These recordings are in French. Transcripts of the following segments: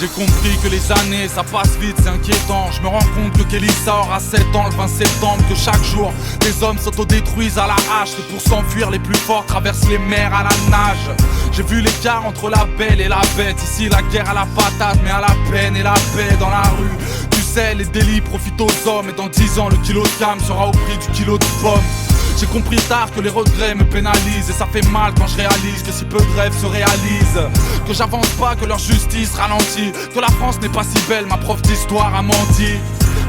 J'ai compris que les années ça passe vite, c'est inquiétant. Je me rends compte que Kélissa aura 7 ans le 20 septembre. Que chaque jour les hommes s'autodétruisent à la hache. Que pour s'enfuir les plus forts traversent les mers à la nage. J'ai vu l'écart entre la belle et la bête. Ici la guerre à la patate, mais à la peine et la paix dans la rue. Tu sais, les délits profitent aux hommes. Et dans 10 ans le kilo de cam sera au prix du kilo de pommes. J'ai compris tard que les regrets me pénalisent. Et ça fait mal quand je réalise que si peu de rêves se réalisent. Que j'avance pas, que leur justice ralentit. Que la France n'est pas si belle, ma prof d'histoire a menti.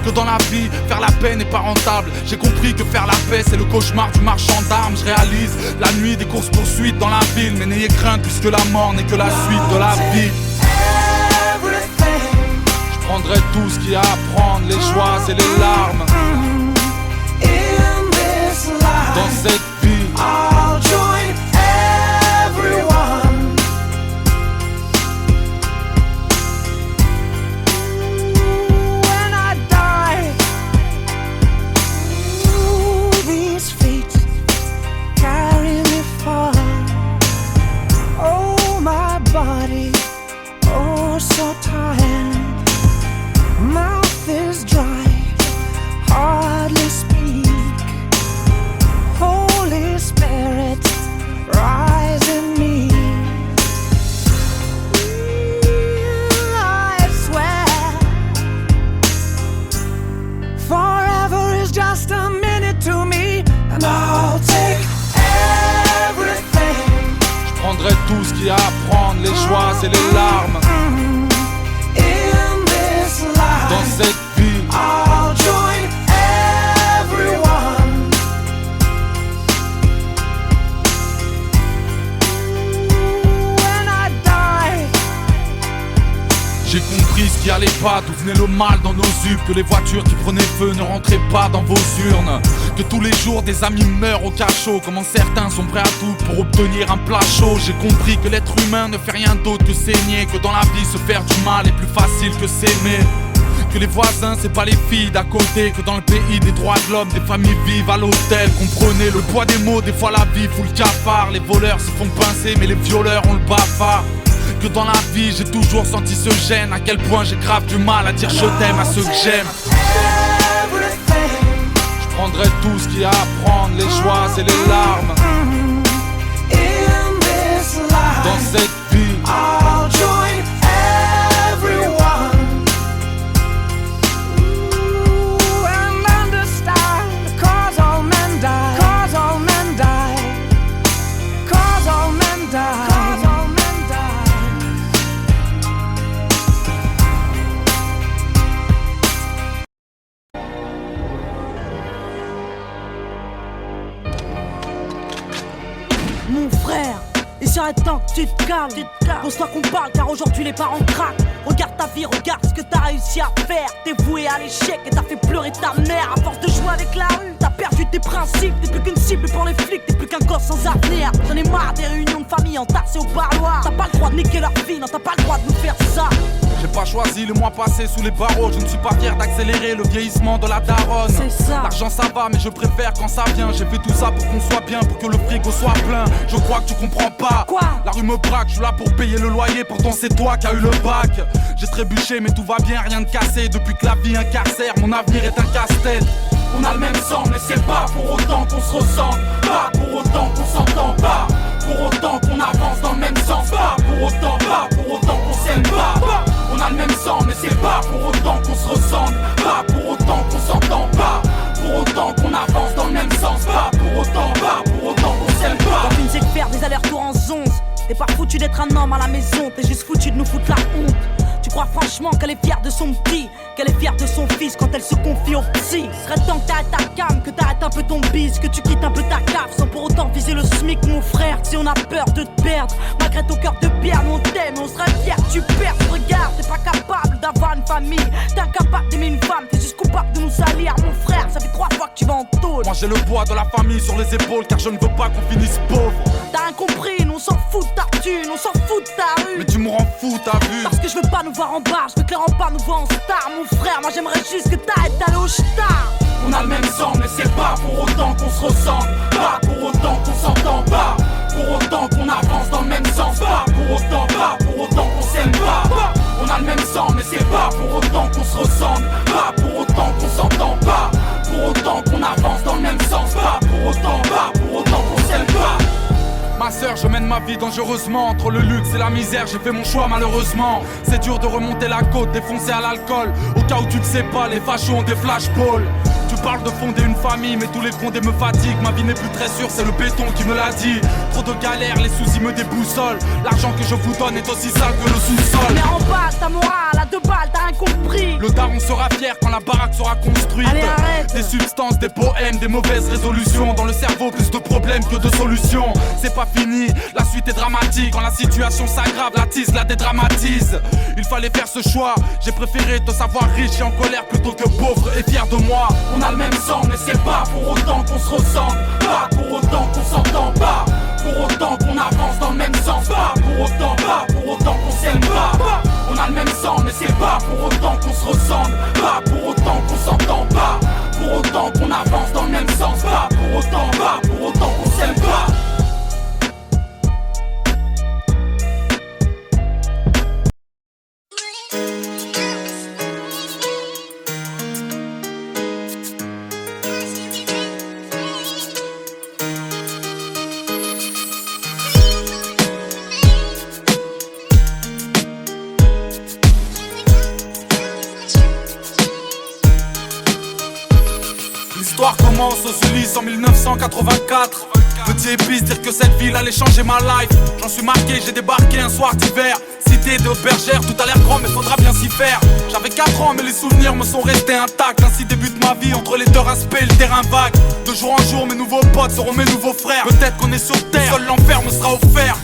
Que dans la vie, faire la paix n'est pas rentable. J'ai compris que faire la paix c'est le cauchemar du marchand d'armes. Je réalise la nuit des courses poursuites dans la ville. Mais n'ayez crainte puisque la mort n'est que la suite de la vie. Je prendrai tout ce qu'il y a à prendre, les joies et les larmes. Dans cette vie, I'll join everyone. When I die, these feet carry me far. Oh, my body, oh, so tired. Mouth is dry, hardly speak. Holy Spirit, rise in me. I swear, forever is just a minute to me, and I'll take everything. je prendrai tout ce qu'il y a à prendre, les joies et les larmes. In this life, Dans cette vie, I'll join everyone. When I die, j'ai compris ce qui allait pas, d'où venait le mal dans nos yeux. Que les voitures qui prenaient feu ne rentraient pas dans vos urnes. Que tous les jours des amis meurent au cachot. Comment certains sont prêts à tout pour obtenir un plat chaud. J'ai compris que l'être humain ne fait rien d'autre que saigner. Que dans la vie se faire du mal est plus facile que s'aimer. Que les voisins c'est pas les filles d'à côté. Que dans le pays des droits de l'homme des familles vivent à l'hôtel. Comprenez le poids des mots, des fois la vie fout le cafard. Les voleurs se font pincer mais les violeurs ont le bafard. Que dans la vie j'ai toujours senti ce gêne. À quel point j'ai grave du mal à dire je t'aime à ceux que j'aime. Je prendrai tout ce qu'il y a à prendre, les joies et les larmes. in this life, Dans cette vie, I'll join everyone. Ooh, and understand, 'cause all men die, 'cause all men die, 'cause all men die, 'cause all men die. Mon frère, il serait temps que tu te calmes. Pose-toi qu'on parle car aujourd'hui les parents craquent. Regarde ta vie, regarde ce que t'as réussi à faire. T'es voué à l'échec et t'as fait pleurer ta mère. À force de jouer avec la rue, t'as perdu tes principes. T'es plus qu'une cible pour les flics, t'es plus qu'un gosse sans avenir. J'en ai marre des réunions de famille entassées au parloir. T'as pas le droit de niquer leur vie, non t'as pas le droit de nous faire ça. j'ai pas choisi le mois passé sous les barreaux. Je ne suis pas fier d'accélérer le vieillissement de la daronne. C'est ça. L'argent ça va mais je préfère quand ça vient. J'ai fait tout ça pour qu'on soit bien, pour que le frigo soit plein. Je crois que tu comprends pas. Quoi? La rue me braque, je suis là pour payer le loyer. Pourtant c'est toi qui as eu le bac. J'ai trébuché mais tout va bien, rien de cassé. Depuis que la vie incarcère, mon avenir est un casse-tête. On a le même sang mais c'est pas pour autant qu'on se ressemble. Pas pour autant qu'on s'entend pas. Pour autant qu'on avance dans le même sens. Pas pour autant qu'on s'aime pas. On a le même sang mais c'est pas pour autant qu'on se ressemble. Pas pour autant qu'on s'entend pas. Pour autant qu'on avance dans le même sens. Pas pour autant qu'on s'aime pas. Quand tu ne sais que faire des allers-retours en 11. T'es pas foutu d'être un homme à la maison. T'es juste foutu de nous foutre la honte. Tu crois franchement qu'elle est fière de son petit, qu'elle est fière de son fils quand elle se confie au psy. Serait temps que t'arrêtes ta cam, que t'arrêtes un peu ton bise, que tu quittes un peu ta cave sans pour autant viser le SMIC mon frère. Si on a peur de te perdre, malgré ton cœur de pierre, nous on t'aime, on serait fiers que tu perds. Regarde, t'es pas capable d'avoir une famille, t'es incapable d'aimer une femme, t'es juste coupable de nous salir. Mon frère, ça fait 3 fois que tu vas en tôle. Moi j'ai le poids de la famille sur les épaules car je ne veux pas qu'on finisse pauvre. T'as rien compris, nous on s'en fout de ta thune, on s'en fout de ta rue. Mais tu me rends fou, t'as vu? Parce que je veux pas nous voir en bar, je veux clairement pas nous voir en star. Mon frère, moi j'aimerais juste que t'arrêtes d'aller au star. On a le même sang mais c'est pas pour autant qu'on se ressemble. Pas pour autant qu'on s'entend pas. Pour autant qu'on avance dans le même sens. Pas pour autant qu'on s'aime pas. On a le même sang pas pour autant qu'on se ressemble, pas pour autant qu'on s'entend, pas pour autant qu'on avance dans le même sens, pas pour autant qu'on s'aime pas. Ma sœur, je mène ma vie dangereusement. Entre le luxe et la misère, j'ai fait mon choix malheureusement. C'est dur de remonter la côte, défoncé à l'alcool. Au cas où tu le sais pas, les fachos ont des flashballs. Tu parles de fonder une famille, mais tous les grondés me fatiguent. Ma vie n'est plus très sûre, c'est le béton qui me l'a dit. Trop de galères, les soucis me déboussolent. L'argent que je vous donne est aussi sale que le sous-sol. Mais en bas, ta morale à 2 balles, t'as rien compris. Le daron sera fier quand la baraque sera construite. Allez, arrête. Des substances, des poèmes, des mauvaises résolutions. Dans le cerveau, plus de problèmes que de solutions. C'est pas fini, la suite est dramatique. Quand la situation s'aggrave, la tisse la dédramatise. Il fallait faire ce choix, j'ai préféré te savoir riche et en colère plutôt que pauvre et fier de moi. On a le même sang, mais c'est pas pour autant qu'on se ressemble, pas pour autant qu'on s'entend, pas pour autant qu'on avance dans le même sens, pas pour autant qu'on s'aime pas. On a le même sang, mais c'est pas pour autant qu'on se ressemble, pas pour autant qu'on s'entend, pas pour autant qu'on avance dans le même sens, pas pour autant qu'on s'aime pas. L'histoire commence aux Ulysses en 1984. Petit épice, dire que cette ville allait changer ma life. J'en suis marqué, j'ai débarqué un soir d'hiver. Cité de bergère, tout a l'air grand mais faudra bien s'y faire. J'avais 4 ans mais les souvenirs me sont restés intacts. Ainsi débute ma vie entre les deux aspects et le terrain vague. De jour en jour mes nouveaux potes seront mes nouveaux frères. Peut-être qu'on est sur terre, seul l'enfer me sera offert.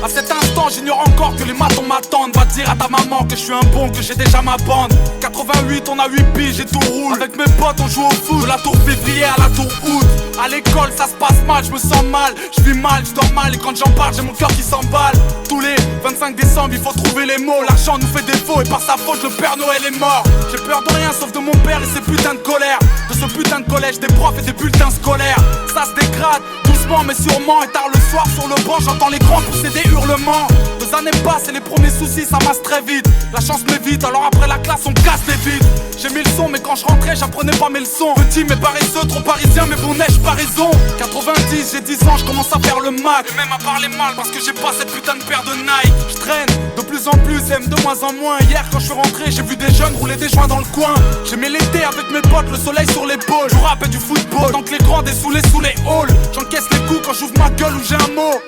À cet instant j'ignore encore que les matons m'attendent. Va dire à ta maman que je suis un bon, que j'ai déjà ma bande. 88 on a 8 piges et tout roule. Avec mes potes on joue au foot, de la tour février à la tour août. À l'école ça se passe mal, je me sens mal. Je vis mal, je dors mal et quand j'en parle j'ai mon cœur qui s'emballe. Tous les 25 décembre il faut trouver les mots. L'argent nous fait défaut et par sa faute le Père Noël est mort. J'ai peur de rien sauf de mon père et ses putains de colère. De ce putain de collège, des profs et des bulletins scolaires. Ça se dégrade, doucement mais sûrement. Et tard le soir sur le banc j'entends les grands pousser des hurlements. 2 années passent et les premiers soucis ça masse très vite. La chance m'évite alors après la classe on casse les vides. J'ai mis le son mais quand je rentrais j'apprenais pas mes leçons. Petit mais paresseux, trop parisien mais bon neige pas raison. 90 j'ai 10 ans je commence à faire le Mac. Et même à parler mal parce que j'ai pas cette putain de paire de Nike. Je traîne de plus en plus, aime de moins en moins. Hier quand je suis rentré j'ai vu des jeunes rouler des joints dans le coin. J'aimais l'été avec mes potes, le soleil sur l'épaule. Je rappe et du football, tant que les grands dessoulés sous les halls. J'encaisse les coups quand j'ouvre ma gueule ou j'ai un mot.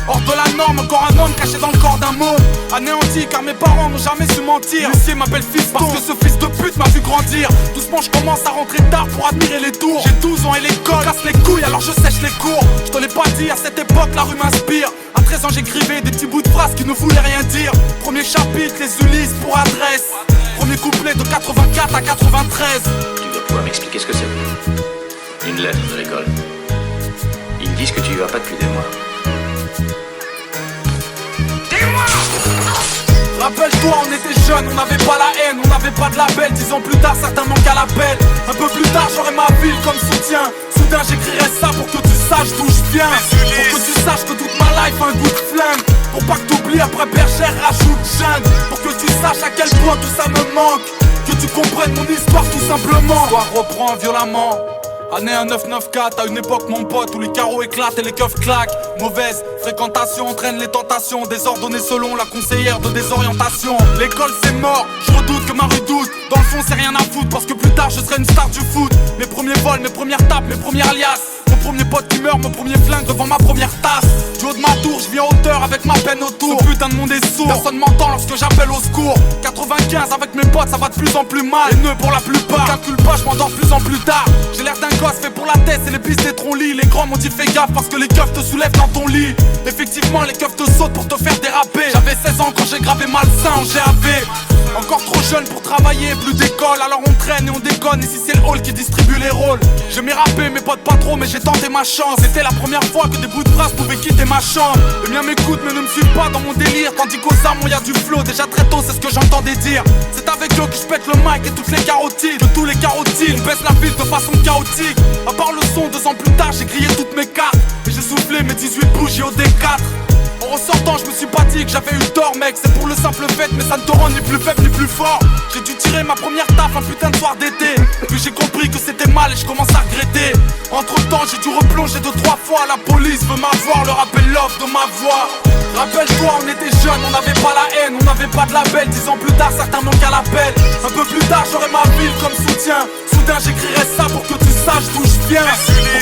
Hors de la norme, encore un homme caché dans le corps d'un mot. Anéanti car mes parents n'ont jamais su mentir. L'huissier m'appelle fils parce que ce fils de pute m'a vu grandir. Doucement je commence à rentrer tard pour admirer les tours. J'ai 12 ans et l'école casse les couilles alors je sèche les cours. Je te l'ai pas dit, à cette époque la rue m'inspire. À 13 ans j'écrivais des petits bouts de phrases qui ne voulaient rien dire. Premier chapitre, les Ulysses pour adresse. Premier couplet de 84 à 93. Tu dois pouvoir m'expliquer ce que c'est. Une lettre de l'école. Ils disent que tu y vas pas depuis des mois. Rappelle-toi, on était jeunes, on n'avait pas la haine, on n'avait pas de label. 10 ans plus tard, certains manquent à l'appel. Un peu plus tard, j'aurai ma ville comme soutien. Soudain, j'écrirai ça pour que tu saches d'où je viens. Pour que tu saches que toute ma life a un goût de flingue. Pour pas que t'oublies, après bergère, rajoute jungle. Pour que tu saches à quel point tout ça me manque. Que tu comprennes mon histoire tout simplement. L'histoire reprend violemment. Année 1994, à une époque mon pote où les carreaux éclatent et les keufs claquent. Mauvaise fréquentation entraîne les tentations, désordonnées selon la conseillère de désorientation. L'école c'est mort, je redoute que ma rue doute. Dans le fond c'est rien à foutre parce que plus tard je serai une star du foot. Mes premiers vols, mes premières tapes, mes premières liasses. Mon premier pote qui meurt, mon premier flingue devant ma première tasse. Du haut de ma tour, je vis en hauteur avec ma peine autour. Ce putain de monde est sourd, personne m'entend lorsque j'appelle au secours. 95 avec mes potes, ça va de plus en plus mal. Les nœuds pour la plupart, calcule pas, je m'endors de plus en plus tard. J'ai l'air d'un gosse fait pour la tête et les pistes des troncs-lits. Les grands m'ont dit fais gaffe parce que les keufs te soulèvent dans ton lit. Effectivement les keufs te sautent pour te faire déraper. J'avais 16 ans quand j'ai gravé malsain en GAV. Encore trop jeune pour travailler, plus d'école. Alors on traîne et on déconne. Ici c'est le hall qui distribue les rôles. J'aimais rapper, mes potes pas trop, mais j'ai tenté ma chance. C'était la première fois que des bouts de phrases pouvaient quitter ma chambre. Les miens m'écoutent mais ne me suivent pas dans mon délire. Tandis qu'aux armes y'a du flow, déjà très tôt c'est ce que j'entendais dire. C'est avec eux que je pète le mic et toutes les carotides. De tous les carotides, on baisse la ville de façon chaotique. À part le son, 2 ans plus tard j'ai grillé toutes mes cartes. Et j'ai soufflé mes 18 bougies au D4. En ressortant je me suis sympathique, j'avais eu tort mec. C'est pour le simple fait, mais ça ne te rend ni plus faible ni plus fort. J'ai dû tirer ma première taf un putain de soir d'été. Puis j'ai compris que c'était mal et je commence à regretter. Entre temps j'ai dû replonger 2-3 fois. La police veut m'avoir, leur appel l'offre de ma voix. Rappelle-toi, on était jeunes, on n'avait pas la haine, on n'avait pas de label. 10 ans plus tard, certains manquent à l'appel. Un peu plus tard, j'aurai ma ville comme soutien. Soudain, j'écrirai ça pour que tu saches d'où je viens.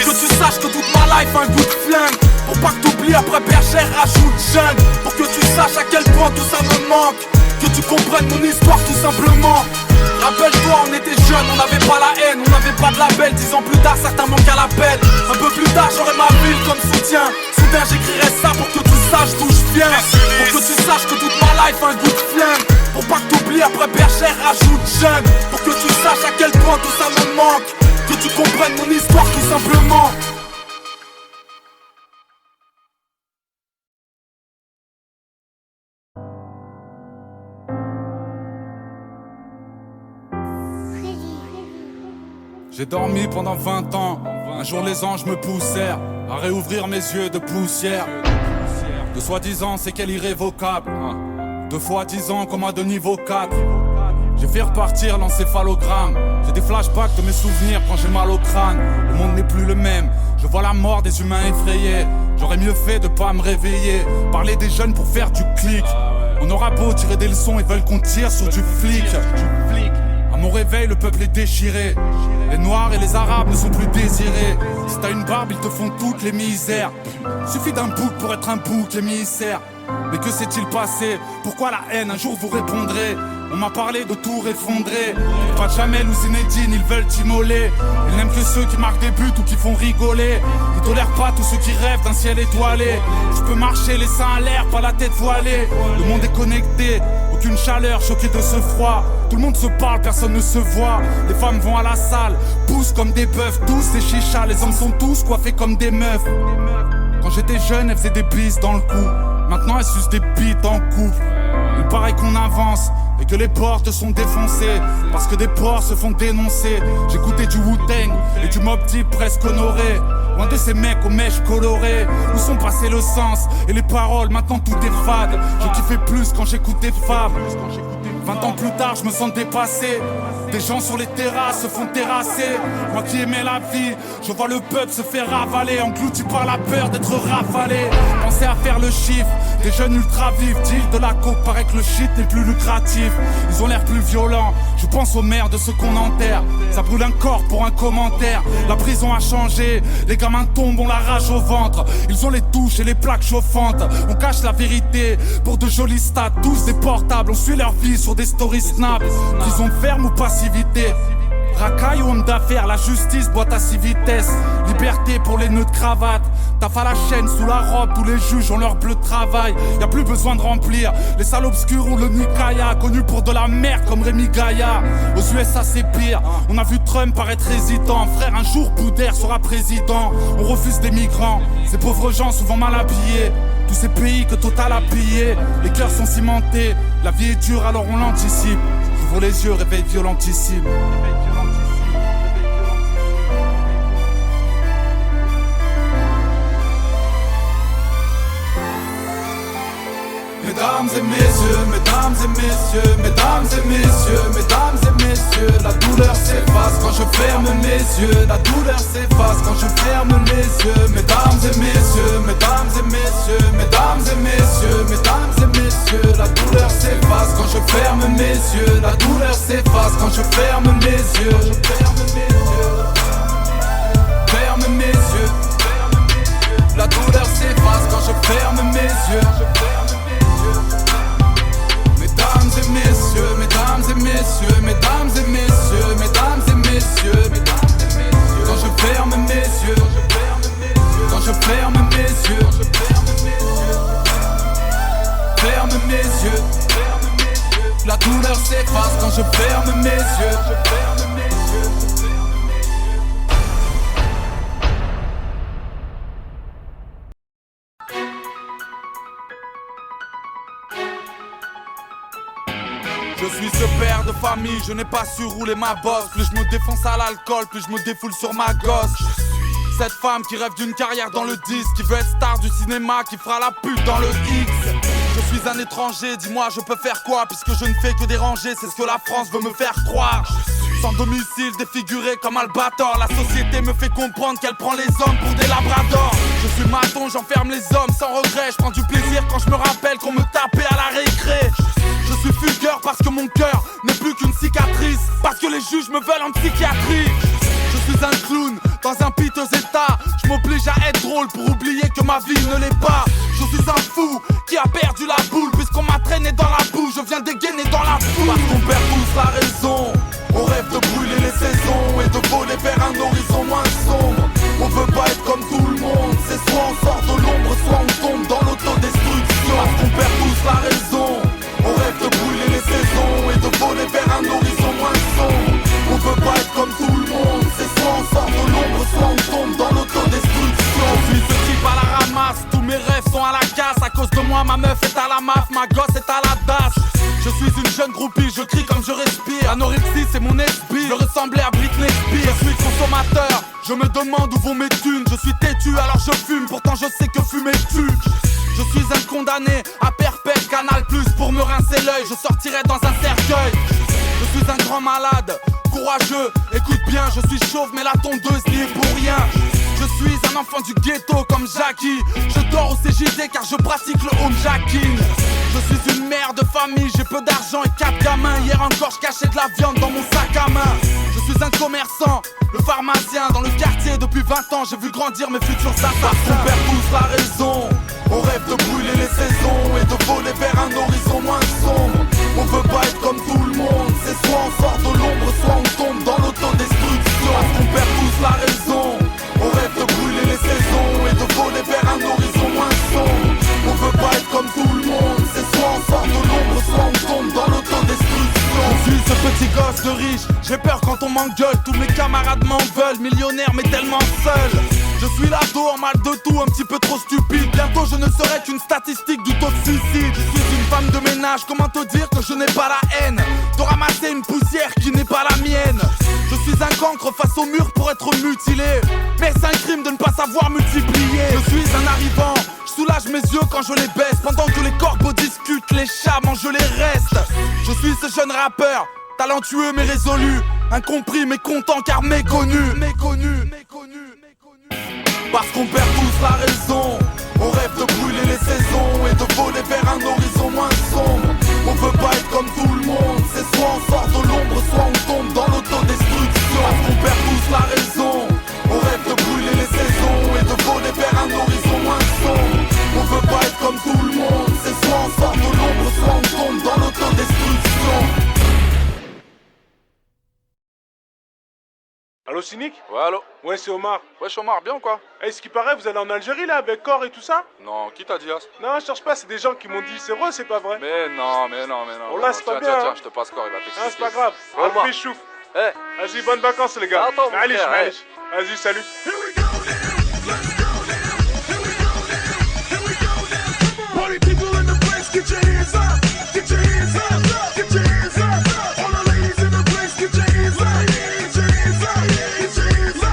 Pour que tu saches que toute ma life a un goût de flingue. Pour pas que t'oublies, après bergère, rajoute jeune. Pour que tu saches à quel point tout ça me manque. Que tu comprennes mon histoire tout simplement. Rappelle-toi, on était jeunes, on n'avait pas la haine, on n'avait pas de label. 10 ans plus tard, certains manquent à l'appel. Un peu plus tard, j'aurai ma ville comme soutien. Soudain, j'écrirai ça pour que tu saches d'où je viens. Pour que tu saches que toute ma life a un goût de flingue. Pour pas que t'oublies, après bergère, rajoute jeune. Pour que tu saches à quel point tout ça me manque. Que tu comprennes mon histoire tout simplement. J'ai dormi pendant 20 ans. Un jour les anges me poussèrent à réouvrir mes yeux de poussière. De soi-disant c'est qu'elle irrévocable. 2 fois 10 ans comme à de niveau 4. J'ai fait repartir l'encéphalogramme. J'ai des flashbacks de mes souvenirs quand j'ai mal au crâne. Le monde n'est plus le même. Je vois la mort des humains effrayés. J'aurais mieux fait de pas me réveiller. Parler des jeunes pour faire du clic. On aura beau tirer des leçons, ils veulent qu'on tire sur du flic. À mon réveil, le peuple est déchiré. Les noirs et les arabes ne sont plus désirés. Si t'as une barbe, ils te font toutes les misères. Suffit d'un bouc pour être un bouc émissaire. Mais que s'est-il passé? Pourquoi la haine? Un jour vous répondrez. On m'a parlé de tout effondrer. Pas de Jamel ou Zinedine, ils veulent t'immoler. Ils n'aiment que ceux qui marquent des buts ou qui font rigoler. Ils tolèrent pas tous ceux qui rêvent d'un ciel étoilé. Je peux marcher les seins à l'air, pas la tête voilée. Le monde est connecté, aucune chaleur, choqué de ce froid. Tout le monde se parle, personne ne se voit. Les femmes vont à la salle, poussent comme des bœufs. Tous des chichas, les hommes sont tous coiffés comme des meufs. Quand j'étais jeune, elles faisaient des bises dans le cou. Maintenant elles sucent des bites en couple. Il paraît qu'on avance et que les portes sont défoncées parce que des porcs se font dénoncer. J'écoutais du Wu-Tang et du Mobb Deep presque honoré. Loin de ces mecs aux mèches colorées. Où sont passés le sens et les paroles? Maintenant tout est fade. Je kiffais plus quand j'écoutais Fab. 20 ans plus tard, je me sens dépassé. Des gens sur les terrasses se font terrasser. Moi qui aimais la vie, je vois le peuple se faire ravaler, englouti par la peur d'être rafalé. Pensez à faire le chiffre, des jeunes ultra vifs. Deal de la coke, paraît que le shit n'est plus lucratif. Ils ont l'air plus violents, je pense aux mères de ceux qu'on enterre. Ça brûle un corps pour un commentaire. La prison a changé, les gamins tombent, on la rage au ventre. Ils ont les touches et les plaques chauffantes. On cache la vérité pour de jolis stats. Tous des portables, on suit leur vie sur des stories snap. Prison ferme ou passivité, racaille ou homme d'affaires, la justice boite à 6 vitesses. Liberté pour les nœuds de cravate. Taf à la chaîne, sous la robe, tous les juges ont leur bleu de travail. Y'a plus besoin de remplir, les salles obscures ont le Nikaya. Connu pour de la merde comme Rémi Gaillard. Aux USA c'est pire, on a vu Trump paraître hésitant. Frère, un jour Boudère sera président. On refuse des migrants, ces pauvres gens souvent mal habillés. Tous ces pays que Total a pillés, les cœurs sont cimentés. La vie est dure alors on l'anticipe. J'ouvre les yeux, réveil violentissime. Mesdames et messieurs, mesdames et messieurs, mesdames et messieurs, mesdames et messieurs, la douleur s'efface quand je ferme mes yeux, la douleur s'efface quand je ferme les yeux. Mesdames et messieurs, mesdames et messieurs, mesdames et messieurs, mesdames et messieurs, la douleur s'efface quand je ferme mes yeux, la douleur s'efface quand je ferme mes yeux. Ferme mes yeux, la douleur s'efface quand je ferme mes yeux. Mesdames et messieurs, mesdames et messieurs, mesdames et messieurs, mesdames et messieurs, quand je ferme mes yeux, quand je ferme mes yeux, ferme mes yeux, la douleur s'efface quand je ferme mes yeux. Je suis ce père de famille, je n'ai pas su rouler ma bosse. Plus je me défonce à l'alcool, plus je me défoule sur ma gosse. Cette femme qui rêve d'une carrière dans le disque, qui veut être star du cinéma, qui fera la pute dans le X. Je suis un étranger, dis-moi je peux faire quoi? Puisque je ne fais que déranger, c'est ce que la France veut me faire croire. Sans domicile, défiguré comme Albator. La société me fait comprendre qu'elle prend les hommes pour des labradors. Je suis maton, j'enferme les hommes sans regret. Je prends du plaisir quand je me rappelle qu'on me tapait à la récré. Je suis fugueur parce que mon cœur n'est plus qu'une cicatrice. Parce que les juges me veulent en psychiatrie. Je suis un clown dans un piteux état. Je m'oblige à être drôle pour oublier que ma vie ne l'est pas. Je suis un fou qui a perdu la boule. Puisqu'on m'a traîné dans la boue, je viens dégainer dans la foule. Parce qu'on perd tous la raison. On rêve de brûler les saisons et de voler vers un horizon moins sombre. On veut pas être comme tout le monde. C'est soit on sort de l'ombre, soit on tombe dans l'autodestruction. Parce qu'on perd tous la raison. On rêve de brûler les saisons et de voler vers un horizon moins sombre. On veut pas être comme tout le monde. C'est soit on sort de l'ombre, soit on tombe dans l'autodestruction. Je suis ce type à la ramasse. Tous mes rêves sont à la casse. À cause de moi ma meuf est à la maf, ma gosse est à la dash. Je suis une jeune groupie, je crie comme je respire. Anorexie c'est mon esprit, je ressemblais à Britney Spears. Je suis consommateur, je me demande où vont mes thunes. Je suis têtu alors je fume, pourtant je sais que fumer tue. Je suis un condamné à perpète, Canal Plus pour me rincer l'œil. Je sortirai dans un cercueil. Je suis un grand malade, courageux, écoute bien. Je suis chauve mais la tondeuse n'y est pour rien. Je suis un enfant du ghetto comme Jackie. Je dors au CJD car je pratique le homejacking. Je suis une mère de famille, j'ai peu d'argent et 4 gamins. Hier encore je cachais de la viande dans mon sac à main. Je suis un commerçant, le pharmacien dans le quartier. Depuis 20 ans j'ai vu grandir mes futurs assassins. On perd tous la raison. On rêve de brûler les saisons et de voler vers un horizon moins sombre. On veut pas être comme tout le monde. C'est soit on sort de l'ombre, soit on tombe dans l'autodestruction. Parce qu'on perd tous la raison. On rêve de brûler les saisons et de voler vers un horizon moins sombre. On veut pas être comme tout le monde. C'est soit on sort de l'ombre, soit on tombe dans l'autodestruction. Je suis ce petit gosse de riche, j'ai peur quand on m'engueule. Tous mes camarades m'en veulent, millionnaire mais tellement seul. Je suis l'ado en mal de tout, un petit peu trop stupide. Bientôt je ne serai qu'une statistique du taux de suicide. Je suis une femme de ménage, comment te dire que je n'ai pas la haine de ramasser une poussière qui n'est pas la mienne. Je suis un cancre face au mur pour être mutilé. Mais c'est un crime de ne pas savoir multiplier. Je suis un arrivant, je soulage mes yeux quand je les baisse. Pendant que les corbeaux discutent, les chats mangent les restes. Je suis ce jeune rappeur, talentueux mais résolu. Incompris mais content car méconnu. Parce qu'on perd tous la raison. On rêve de brûler les saisons et de voler vers un horizon moins sombre. On veut pas être comme tout le monde. C'est soit on sort de l'ombre, soit on tombe dans l'autodestruction. Parce qu'on perd tous la raison. On rêve de brûler les saisons et de voler vers un horizon moins sombre. On veut pas être comme tout le monde. C'est soit on sort de l'ombre, soit on tombe dans l'autodestruction. Allo Cynic? Ouais allô? Ouais c'est Omar. Ouais je suis Omar, bien ou quoi? Eh, ce qui paraît, vous allez en Algérie là avec Cor et tout ça? Non, qui t'a dit ça? Non, je cherche pas, c'est des gens qui m'ont dit. C'est vrai, c'est pas vrai? Mais non. Oh là, c'est pas bien. Tiens, je te passe Cor, il va t'expliquer. Ah, c'est pas grave. Omar. Alpé chouf. Eh, Vas-y, bonnes vacances les gars. Attends, mon Allez, frère, allez. Vas-y, salut. Party people in the place, get your hands up, get your hands up, get your hands up. All the ladies in the place, get your hands up, get your hands up, get your hands up.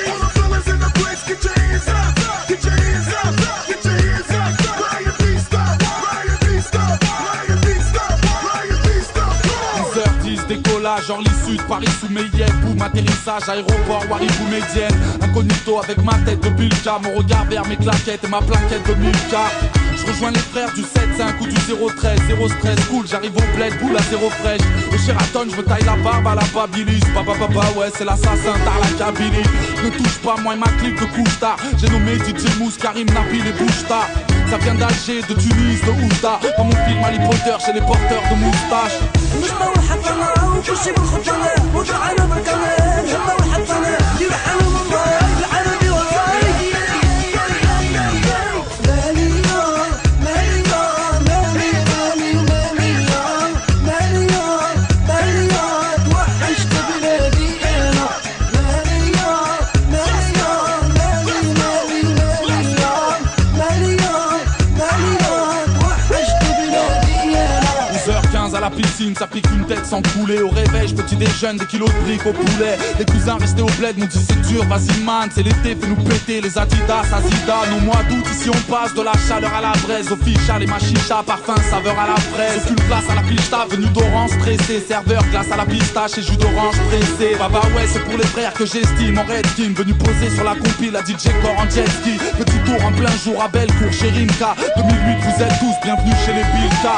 All the fellas in the place, get your hands up, get your hands up, get your hands up. Riot beast up, riot beast up, riot beast up, riot beast up. 10h10, décollage, Orly Sud, Paris sous Meillet. Boum, atterrissage, aéroport, Waribou Médienne. Incognito avec ma tête de Bilka, mon regard vers mes claquettes et ma plaquette de Milka. Je rejoins les frères du 7-5 ou du 0-13, 0 stress, cool, j'arrive au bled, boule à 0 fraîche. Au Sheraton, je me taille la barbe à la Babilis. Baba, ouais, c'est l'assassin, t'as la Kabylie. Ne touche pas, moi et ma clique de couche-tard. J'ai nommé DJ Mousse, Karim, Nabil et Bouchta. Ça vient d'Alger, de Tunis, de Oujda. Dans mon film Harry Potter, chez les porteurs de moustaches. la piscine, ça pique une tête sans couler. Au réveil, petit déjeune, des kilos de briques au poulet. Les cousins restés au bled m'ont dit c'est dur, vas-y man, c'est l'été, fais-nous péter les Adidas, Azida. Nos mois d'août, ici on passe de la chaleur à la braise. Au ficha, les machichas, parfum, saveur à la fraise. Aucune place à la pista, venu d'orange stressé. Serveur, glace à la pistache et jus d'orange pressé. Bah ouais, c'est pour les frères que j'estime. En Redkin, venu poser sur la compile, la DJ Core en jet ski. Petit tour en plein jour à Bellecour chez Rimka. 2008, vous êtes tous bienvenus chez les Bilka.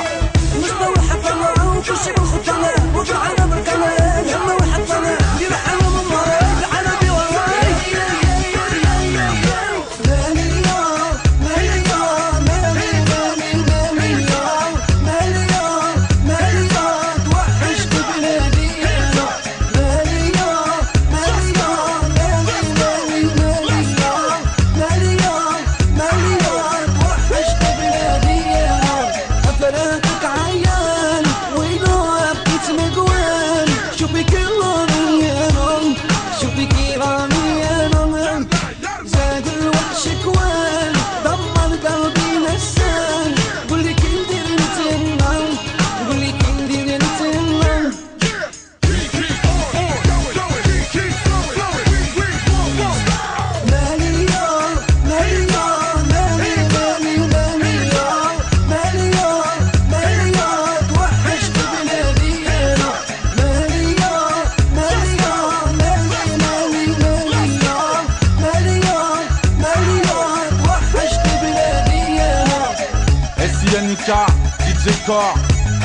DJ Core,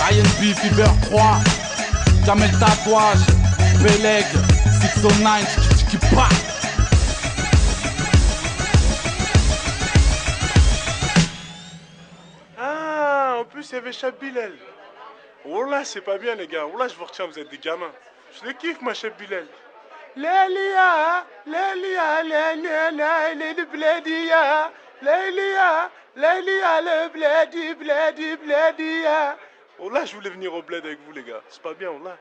Ryan B, Fever 3, Jamel Tatouage, Beleg, 609, Tchiki Pa. Ah, en plus il y avait Cheb Bilal. Oh là, c'est pas bien les gars. Oh là, je vous retiens, vous êtes des gamins. Je le kiffe, ma Cheb Bilal. Lélia, Lélia, Lélia, Lélia, le blédia. Lélia, Lélia, le blédi, blédi, blédia. Oh là, je voulais venir au bled avec vous les gars. C'est pas bien, oh là.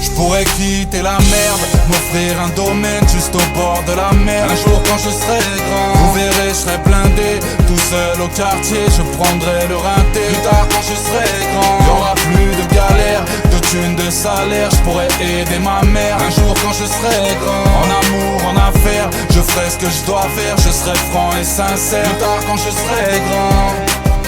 Je pourrais quitter la merde, m'offrir un domaine juste au bord de la mer. Un jour quand je serai grand, vous verrez, je serai blindé. Tout seul au quartier, je prendrai le rinté. Plus tard quand je serai grand, y'aura plus de galère, de thunes, de salaire. Je pourrais aider ma mère. Un jour quand je serai grand, en amour, en affaires, je ferai ce que je dois faire. Je serai franc et sincère. Plus tard quand je serai grand,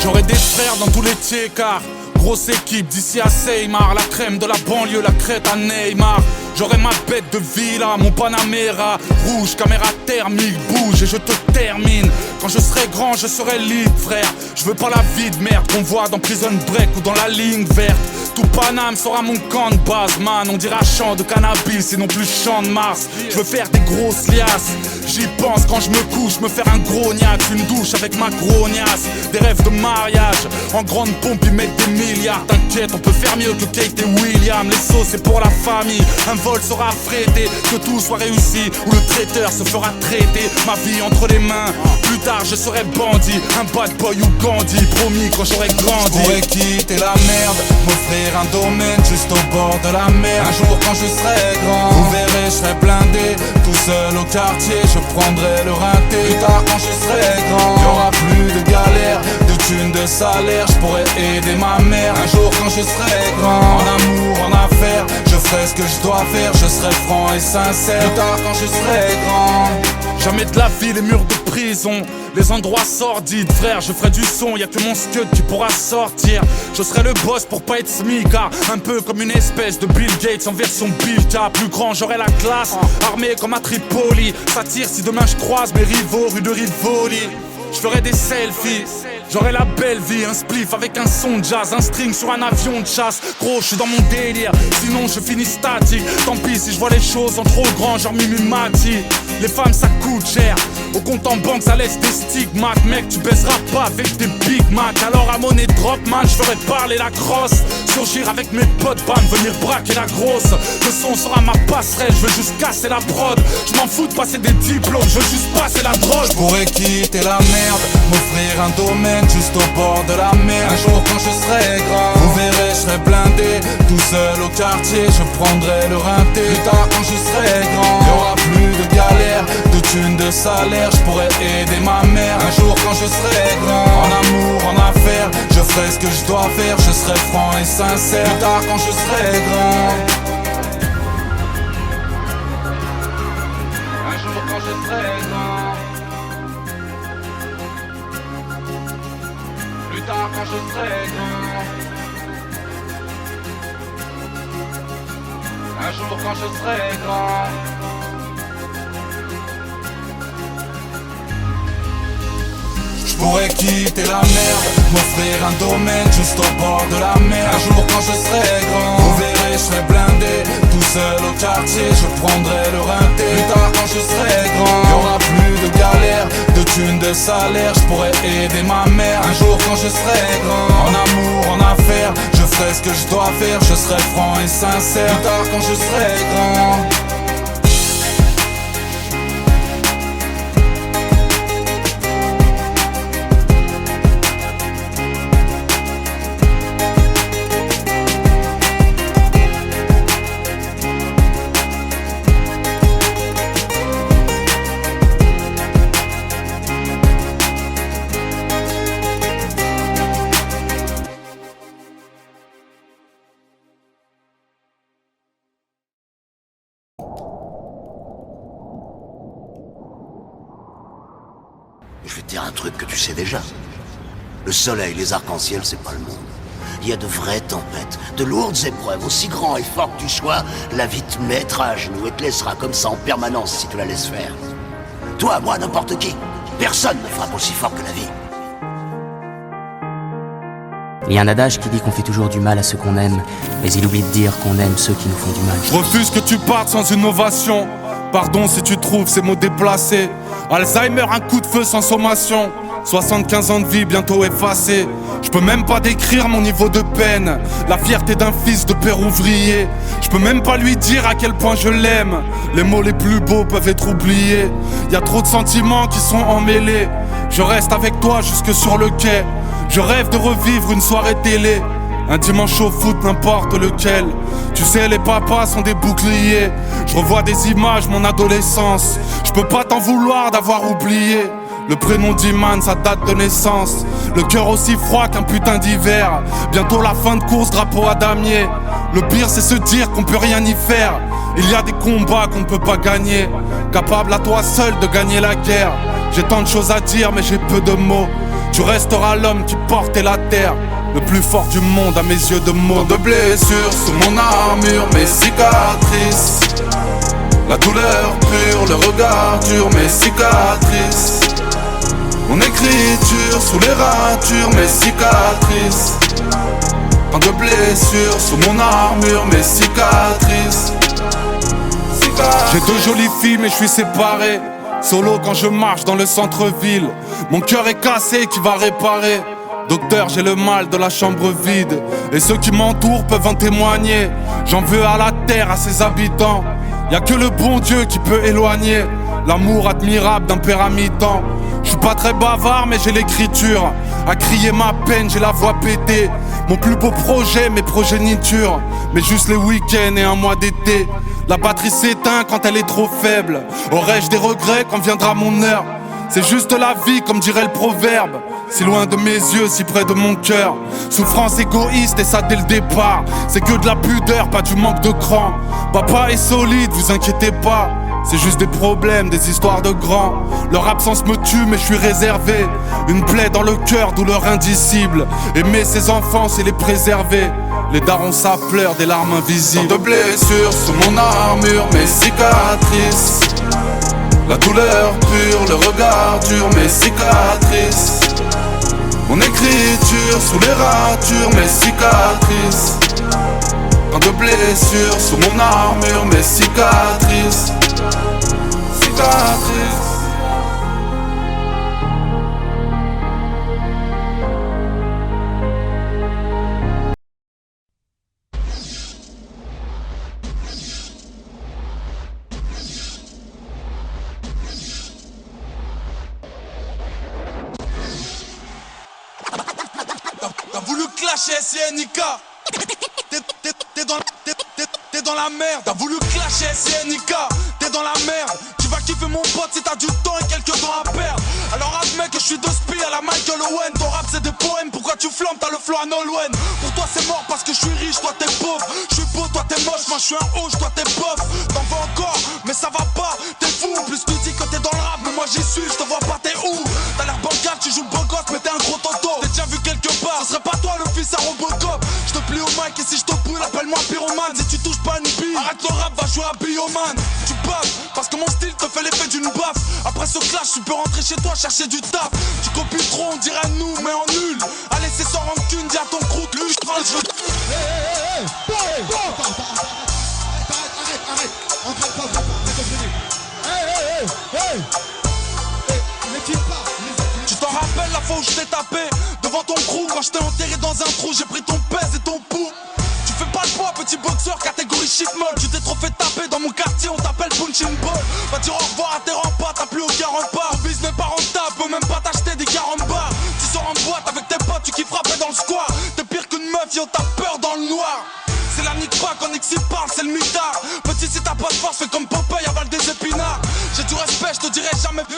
j'aurai des frères dans tous les tiers-quarts. Grosse équipe d'ici à Seymar, la crème de la banlieue, la crête à Neymar. J'aurai ma bête de villa, mon Panamera rouge, caméra thermique, bouge et je te termine. Quand je serai grand, je serai libre, frère. Je veux pas la vie de merde qu'on voit dans Prison Break ou dans la ligne verte. Tout Paname sera mon camp de base, man. On dira champ de cannabis et non plus champ de Mars. Je veux faire des grosses liasses. J'y pense quand je me couche, me faire un gros gnac, une douche avec ma grognasse. Des rêves de mariage, en grande pompe ils mettent des milliards. T'inquiète, on peut faire mieux que Kate et William. Les sauces c'est pour la famille, un vol sera affrété. Que tout soit réussi, ou le traiteur se fera traiter. Ma vie entre les mains, plus tard je serai bandit. Un bad boy ou Gandhi, promis quand j'aurai grandi. Je pourrais quitter la merde, m'offrir un domaine juste au bord de la mer. Un jour quand je serai grand, vous verrez je serai blindé. Tout seul au quartier, je prendrai le rinté. Plus tard quand je serai grand, y'aura plus de galère, de thunes, de salaire. Je pourrais aider ma mère. Un jour quand je serai grand, en amour, en affaires, je ferai ce que je dois faire. Je serai franc et sincère. Plus tard quand je serai grand, jamais de la vie les murs de prison, les endroits sordides, frère, je ferai du son, y'a que mon scud qui pourra sortir. Je serai le boss pour pas être smicard, un peu comme une espèce de Bill Gates en version Bilka. Plus grand, j'aurai la classe, armé comme à Tripoli. Ça tire si demain je croise mes rivaux rue de Rivoli. Je ferai des selfies, j'aurai la belle vie, un spliff avec un son de jazz, un string sur un avion de chasse. Gros, je suis dans mon délire, sinon je finis statique. Tant pis si je vois les choses en trop grand, genre Mimi Mati. Les femmes ça coûte cher, Au compte en banque ça laisse des stigmates. Mec tu baisseras pas avec des Big Mac. Alors à monnaie drop man je ferai parler la crosse. Surgir avec mes potes bam venir braquer la grosse. Le son sera ma passerelle, je veux juste casser la prod. Je m'en fous de passer des diplômes, je veux juste passer la drogue. Je pourrais quitter la merde, m'offrir un domaine juste au bord de la mer. Un jour quand je serai grand, vous verrez je serai blindé. Tout seul au quartier, je prendrai le rinté. Plus tard quand je serai grand, y'aura plus de galère, de thunes, de salaire. Je pourrais aider ma mère. Un jour quand je serai grand, en amour, en affaires, je ferai ce que je dois faire. Je serai franc et sincère. Plus tard quand je serai grand, un jour quand je serai grand, plus tard quand je serai grand, un jour quand je serai grand. Je pourrais quitter la merde, m'offrir un domaine juste au bord de la mer. Un jour quand je serai grand, vous verrez je serai blindé. Tout seul au quartier, je prendrai le rinté. Plus tard quand je serai grand, y'aura plus de galère, de thunes, de salaire. Je pourrais aider ma mère. Un jour quand je serai grand, en amour, en affaires, je ferai ce que je dois faire. Je serai franc et sincère. Plus tard quand je serai grand, Je vais te dire un truc que tu sais déjà. Le soleil, les arcs-en-ciel, c'est pas le monde. Il y a de vraies tempêtes, de lourdes épreuves. Aussi grand et fort que tu sois, la vie te mettra à genoux et te laissera comme ça en permanence si tu la laisses faire. Toi, moi, n'importe qui. Personne ne frappe aussi fort que la vie. Il y a un adage qui dit qu'on fait toujours du mal à ceux qu'on aime, mais il oublie de dire qu'on aime ceux qui nous font du mal. Je refuse que tu partes sans innovation. Pardon si tu trouves ces mots déplacés. Alzheimer, un coup de feu sans sommation. 75 ans de vie bientôt effacés. Je peux même pas décrire mon niveau de peine. La fierté d'un fils de père ouvrier. Je peux même pas lui dire à quel point je l'aime. Les mots les plus beaux peuvent être oubliés. Y a trop de sentiments qui sont emmêlés. Je reste avec toi jusque sur le quai. Je rêve de revivre une soirée télé. Un dimanche au foot, n'importe lequel. Tu sais, les papas sont des boucliers. Je revois des images, mon adolescence. Je peux pas t'en vouloir d'avoir oublié. Le prénom d'Iman, sa date de naissance. Le cœur aussi froid qu'un putain d'hiver. Bientôt la fin de course, drapeau à damier. Le pire c'est se dire qu'on peut rien y faire. Il y a des combats qu'on ne peut pas gagner. Capable à toi seul de gagner la guerre. J'ai tant de choses à dire mais j'ai peu de mots. Tu resteras l'homme qui portait la terre. Le plus fort du monde à mes yeux de mots. Tant de blessures sous mon armure, mes cicatrices. La douleur pure, le regard dur, mes cicatrices. Mon écriture sous les ratures, mes cicatrices. Tant de blessures sous mon armure, mes cicatrices. J'ai deux jolies filles mais je suis séparé. Solo quand je marche dans le centre-ville. Mon cœur est cassé qui va réparer. Docteur, j'ai le mal de la chambre vide. Et ceux qui m'entourent peuvent en témoigner. J'en veux à la terre, à ses habitants. Y'a que le bon Dieu qui peut éloigner l'amour admirable d'un père à mi-temps. Je suis pas très bavard mais j'ai l'écriture. À crier ma peine, j'ai la voix pétée. Mon plus beau projet, mes progénitures. Mais juste les week-ends et un mois d'été. La batterie s'éteint quand elle est trop faible. Aurais-je des regrets quand viendra mon heure? C'est juste la vie comme dirait le proverbe. Si loin de mes yeux, si près de mon cœur. Souffrance égoïste et ça dès le départ. C'est que de la pudeur, pas du manque de cran. Papa est solide, vous inquiétez pas. C'est juste des problèmes, des histoires de grands. Leur absence me tue mais je suis réservé. Une plaie dans le cœur, douleur indicible. Aimer ses enfants c'est les préserver. Les darons ça pleure, des larmes invisibles. Tant de blessures sous mon armure, mes cicatrices. La douleur pure, le regard dur, mes cicatrices. Mon écriture sous les ratures, mes cicatrices. Tant de blessures sous mon armure, mes cicatrices. Cicatrices. clasher SINK. T'es dans la merde. T'as voulu clasher SINK. T'es dans la merde. Tu vas kiffer mon pote si t'as du temps et quelques temps à perdre. Alors admets que je suis de spi à la Michael Owen. Ton rap c'est des poèmes, pourquoi tu flammes, t'as le flow à Nolwenn. Pour toi c'est mort parce que je suis riche, toi t'es pauvre. Je suis beau, toi t'es moche, moi je suis un hoche, toi t'es bof. T'en veux encore, mais ça va pas, t'es fou. En plus tu dis que t'es dans le rap, mais moi j'y suis, je te vois pas, t'es où. T'as l'air bancal, tu joues le beau gosse, mais t'es un gros toto. T'es déjà vu quelque part, ce serait pas toi le fils à Robocop. Je te plie au mic et si je te brûle, appelle-moi pyromane. Si tu touches pas une bille, arrête le rap, va jouer à Bioman. Tu baves, parce que mon style te fait l'effet d'une baffe. Après ce clash, tu peux rentrer chez toi chercher du taf. Tu copies trop, on dirait nous, mais en nul. Allez, c'est sans rancune, dis à ton croûte, lui, je prends le jeu. Arrête, entraîne pas, ne tire pas. Tu t'en rappelles la fois où je t'ai tapé devant ton crew quand je t'ai enterré dans un trou, j'ai pris ton pèse et ton pouls. Tu fais pas le poids, petit boxeur, catégorie shit molle. Tu t'es trop fait taper dans mon quartier, on t'appelle punching ball. Va dire au revoir à tes remparts, t'as plus aucun rempart. Ton business pas rentable, peut même pas t'acheter des 40 bars. Tu sors en boîte avec tes potes, tu kiffes frapper dans le square. T'es pire qu'une meuf, yo, t'as peur dans le noir. C'est la nique pas quand Nixie parle, c'est le mitard. Petit, si t'as pas de force, fais comme Popeye, avale des épinards. J'ai du respect, je te dirai jamais vu.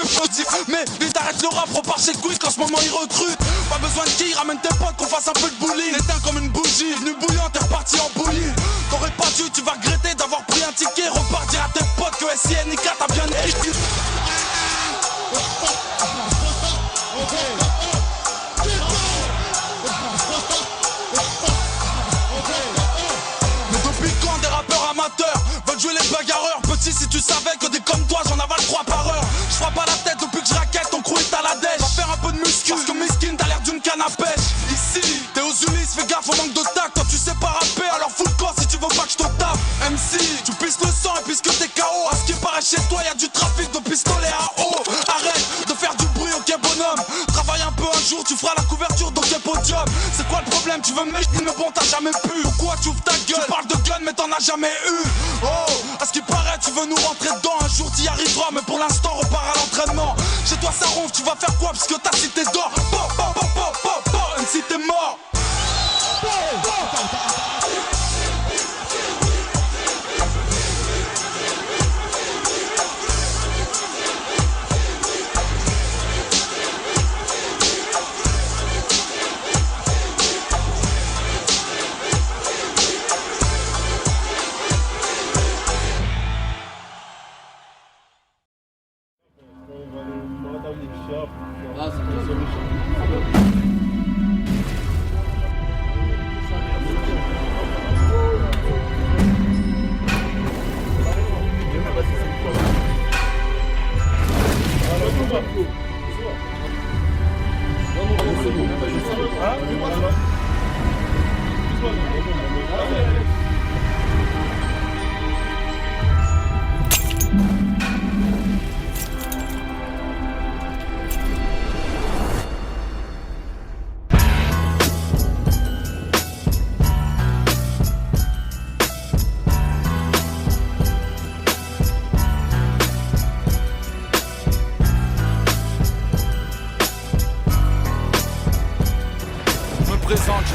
Mais vite arrête le rap, repars chez Quiz qu'en ce moment il recrute. Pas besoin de qui, ramène tes potes qu'on fasse un peu de bullying. Éteins comme une bougie, venu bouillant, t'es reparti en bouillie. T'aurais pas dû, tu vas regretter d'avoir pris un ticket. Repars dire à tes potes que SINK t'as bien écrit. Amateurs veulent jouer les bagarreurs. Petit, si tu savais que des comme toi j'en avale 3 par heure. Je frappe à la tête depuis que je raquette, ton crew est à la dèche. Va faire un peu de muscu parce que Miskin t'as l'air d'une canne à pêche. Ici, t'es aux Ulysses, fais gaffe au manque de tact. Toi tu sais pas rapper, alors fous le corps si tu veux pas que je te tape. MC, tu pisses le sang et puisque t'es KO. À ce qui paraît chez toi y'a du trafic de pistolets à eau. Arrête de faire du bruit, ok bonhomme. Travaille un peu un jour, tu feras la couverture d'ok podium. C'est quoi le problème, tu veux me mettre mais bon t'as jamais pu. Pourquoi tu ouvres ta gueule, tu parles de gun mais t'en as jamais eu. Oh, à ce qui paraît, tu veux nous rentrer dedans. Un jour t'y arriveras, mais pour l'instant repars à l'entraînement. Chez toi ça ronfle, tu vas faire quoi puisque ta cité d'or. Même si t'es mort.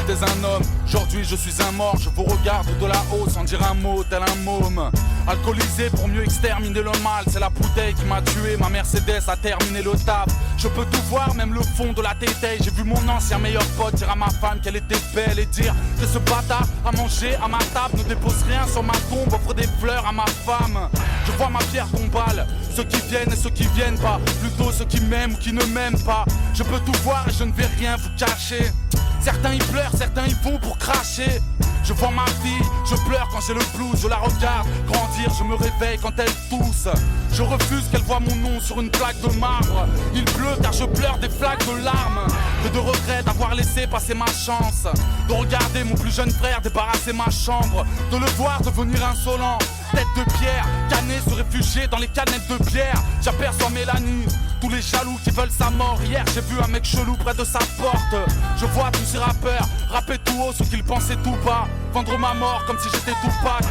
J'étais un homme, aujourd'hui je suis un mort. Je vous regarde de là-haut sans dire un mot, tel un môme. Alcoolisé pour mieux exterminer le mal. C'est la bouteille qui m'a tué, ma Mercedes a terminé le taf. Je peux tout voir, même le fond de la tétaille. J'ai vu mon ancien meilleur pote dire à ma femme qu'elle était belle et dire que ce bâtard a mangé à ma table. Ne dépose rien sur ma tombe, offre des fleurs à ma femme. Je vois ma pierre tombale, ceux qui viennent et ceux qui viennent pas. Plutôt ceux qui m'aiment ou qui ne m'aiment pas. Je peux tout voir et je ne vais rien vous cacher. Certains y pleurent, certains y vont pour cracher. Je vois ma fille, je pleure quand j'ai le blues. Je la regarde grandir, je me réveille quand elle tousse. Je refuse qu'elle voie mon nom sur une plaque de marbre. Il pleut car je pleure des flaques de larmes. Que de regrets d'avoir laissé passer ma chance. De regarder mon plus jeune frère débarrasser ma chambre. De le voir devenir insolent. Tête de pierre, canet se réfugier dans les canettes de bière. J'aperçois Mélanie, tous les jaloux qui veulent sa mort. Hier j'ai vu un mec chelou près de sa porte. Je vois tous ces rappeurs rapper tout haut ce qu'ils pensaient tout bas. Vendre ma mort comme si j'étais Tupac.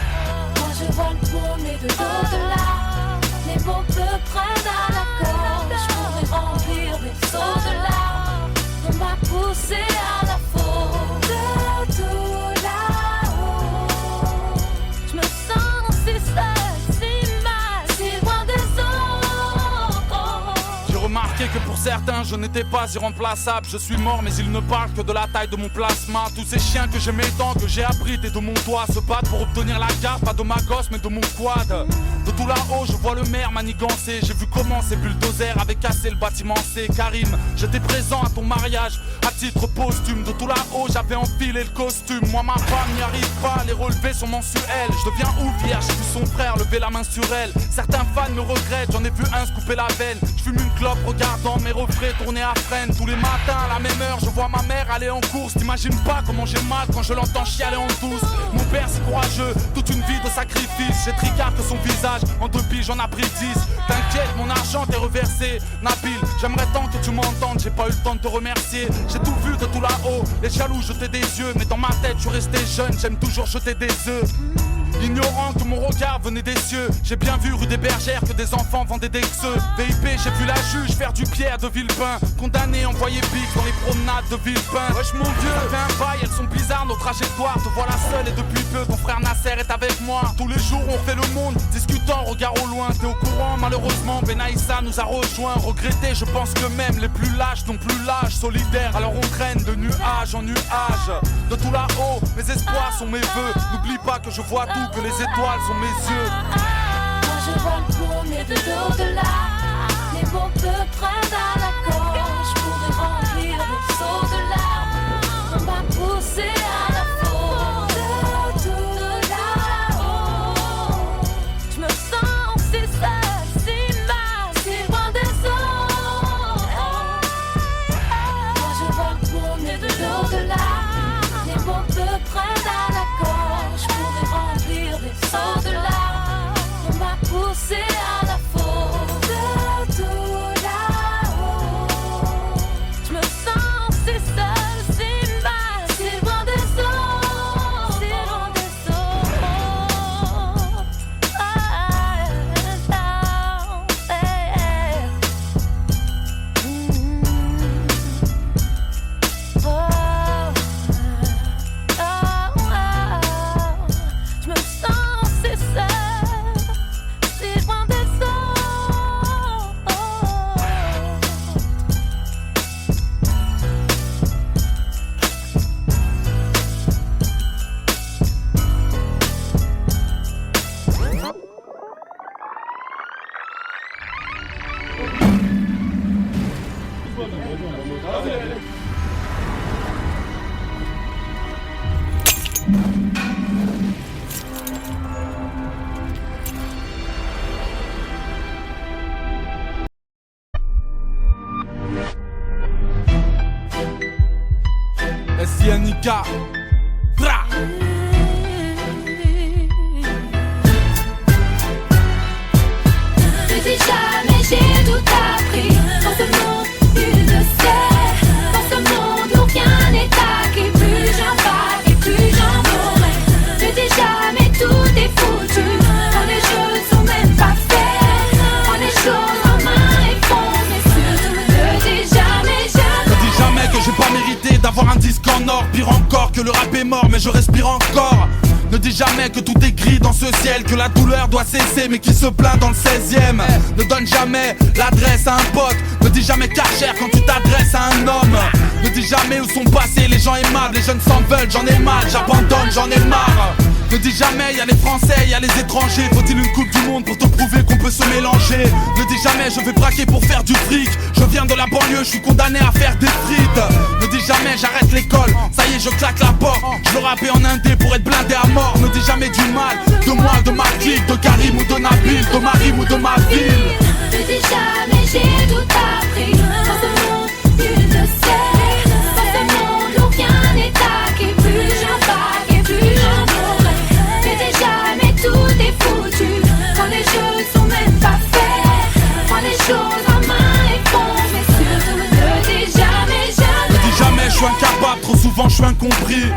Quand je vois le monde et de l'au-delà, les mots me prennent à la corde. Je pourrais remplir des seaux de larmes. On m'a poussé à la faute. certains, je n'étais pas irremplaçable. Je suis mort, mais il ne parle que de la taille de mon plasma. Tous ces chiens que j'aimais tant, que j'ai abrités de mon toit, se battent pour obtenir la gaffe, pas de ma gosse, mais de mon quad. De tout là-haut, je vois le maire manigancer. J'ai vu comment ces bulldozers avaient cassé le bâtiment C. Karim, j'étais présent à ton mariage, à titre posthume. De tout là-haut, j'avais enfilé le costume. Moi, ma femme n'y arrive pas, les relevés sont mensuels. Je deviens ouf hier, j'ai vu son frère lever la main sur elle. Certains fans me regrettent, j'en ai vu un se couper la veine. Je fume une clope, regardant mes refrains tourner à freine. Tous les matins à la même heure, je vois ma mère aller en course. T'imagines pas comment j'ai mal quand je l'entends chialer en douce. Mon père c'est courageux, toute une vie de sacrifice. J'ai tricardé son visage, en 2 piges j'en ai pris 10. T'inquiète, mon argent t'est reversé. Nabil, j'aimerais tant que tu m'entendes, j'ai pas eu le temps de te remercier. J'ai tout vu de tout là-haut, les jaloux jetaient des yeux. Mais dans ma tête, je suis resté jeune, j'aime toujours jeter des œufs. Ignorant que mon regard venait des cieux. J'ai bien vu rue des Bergères que des enfants vendaient des xeux. VIP, j'ai vu la juge faire du Pierre de Villepin. Condamné, envoyé pique dans les promenades de Villepin. Wesh mon vieux, ça fait un bail, elles sont bizarres nos trajectoires. Te voilà seul et depuis peu ton frère Nasser est avec moi. Tous les jours on fait le monde, discutant, regard au loin. T'es au courant malheureusement, Benaïssa nous a rejoint. Regretté, je pense que même les plus lâches n'ont plus l'âge. Solidaire, alors on traîne de nuage en nuage. De tout là-haut, mes espoirs sont mes vœux. N'oublie pas que je vois tout, que les étoiles sont mes yeux. Moi je vois le tourner de l'au-delà. Les mots me prennent à la gorge. Je pourrais remplir des seaux de larmes. On m'a poussé à la faute. De tout là-haut, je me sens si seule, si mal, si loin des autres. Moi je vois le tourner de l'au-delà. Les mots me prennent à la gorge. Je pourrais remplir des seaux de larmes. On m'a poussé à la faute. De tout là-haut, je me sens si seule, si mal, si loin des autres, si loin des autres. Je me sens si seule, si loin des autres. SINIK Tra. Je dis jamais j'ai tout appris. Dans ce monde, nul ne sait. Dans ce monde où rien n'est acquis. Plus j'en vague et plus j'en mourrai. Je dis jamais tout est foutu. Quand les jeux sont même pas faits. Quand les choses en main et font. Mais surtout ne dis jamais, jamais. Ne dis jamais que j'ai pas mérité d'avoir un disque en or. Pire encore que le rap est mort mais je respire encore. Ne dis jamais que tout est gris dans ce ciel, que la douleur doit cesser mais qui se plaint dans le 16e. Ne donne jamais l'adresse à un pote. Ne dis jamais Karcher quand tu t'adresses à un homme. Ne dis jamais où sont passés les gens aimables. Les jeunes s'en veulent, j'en ai mal, j'abandonne, j'en ai marre. Ne dis jamais y'a les Français, y'a les étrangers. Faut-il une coupe du monde pour te prouver qu'on peut se mélanger? Ne dis jamais je vais braquer pour faire du fric. Je viens de la banlieue, je suis condamné à faire des frites. Ne dis jamais j'arrête l'école, ça y est je claque la porte. Je veux rapper en indé pour être blindé à mort. Ne dis jamais du mal, de moi, de ma clique, de Karim ou de Nabil, de Marim ou de ma ville. Ne dis jamais j'ai tout appris. Dans ce monde, nul ne sait. Dans ce monde où rien n'est acquis. Plus j'en vague et plus j'en mourrai. Ne dis jamais tout est foutu. Quand les jeux sont même pas faits. Quand les choses en main et font. Mais surtout ne dis jamais, jamais. Ne dis jamais je suis incapable, trop souvent je suis incompris.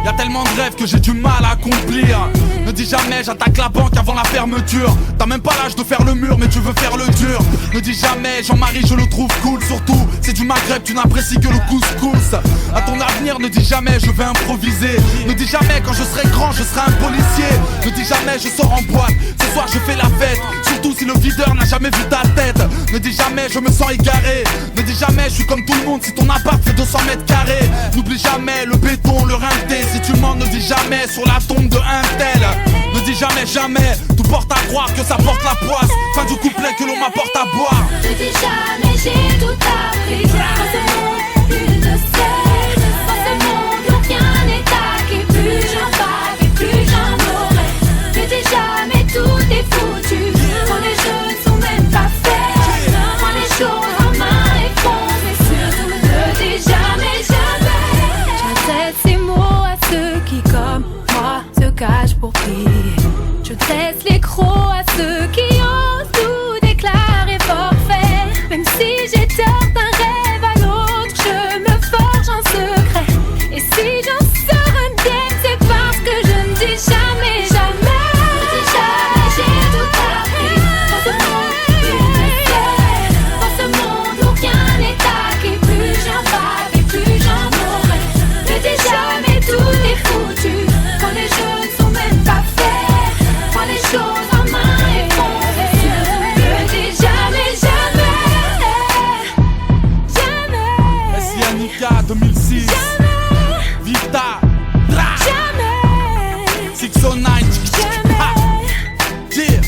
Y'a tellement de rêves que j'ai du mal à accomplir. Ne dis jamais j'attaque la banque avant la fermeture. T'as même pas l'âge de faire le mur mais tu veux faire le dur. Ne dis jamais Jean-Marie je le trouve cool. Surtout c'est du Maghreb, tu n'apprécies que le couscous. À ton avenir ne dis jamais je vais improviser. Ne dis jamais quand je serai grand je serai un policier. Ne dis jamais je sors en boîte, c'est soir je fais la fête, surtout si le videur n'a jamais vu ta tête. Ne dis jamais je me sens égaré, ne dis jamais je suis comme tout le monde si ton appart fait 200 mètres carrés. N'oublie jamais le béton, le rinté, si tu mens ne dis jamais sur la tombe de un tel. Ne dis jamais, jamais, tout porte à croire que ça porte la poisse. Fin du couplet que l'on m'apporte à boire. Ne dis jamais j'ai tout appris. Dans ce monde, plus de sel. Dans ce monde où rien n'est acquis. Plus j'en bague et plus j'en aurai. Ne dis jamais tout est foutu. Quand les jeux ne sont même pas faits. Prends les choses en main et fonce. Mais surtout ne dis jamais, jamais. J'adresse ces mots à ceux qui comme moi se cachent pour prier. Je dresse les crocs à ceux qui osent tout déclarer forfait. Même si j'ai tort d'un rêve à l'autre, je me forge en secret. Et si j'en sors indemne, c'est parce que je ne dis jamais, jamais. Ne dis jamais, j'ai tout appris. Dans ce monde, plus de sel. Dans ce monde où rien n'est acquis. Plus j'en bague et plus j'en aurai. Ne dis jamais, tout est foutu. Quand les jeux ne sont même pas faits. Prends les choses en main et fonce. Ne dis jamais, jamais. Jamais. Sianica 2006. Vita. Dra. Jamais. 609. Yeah.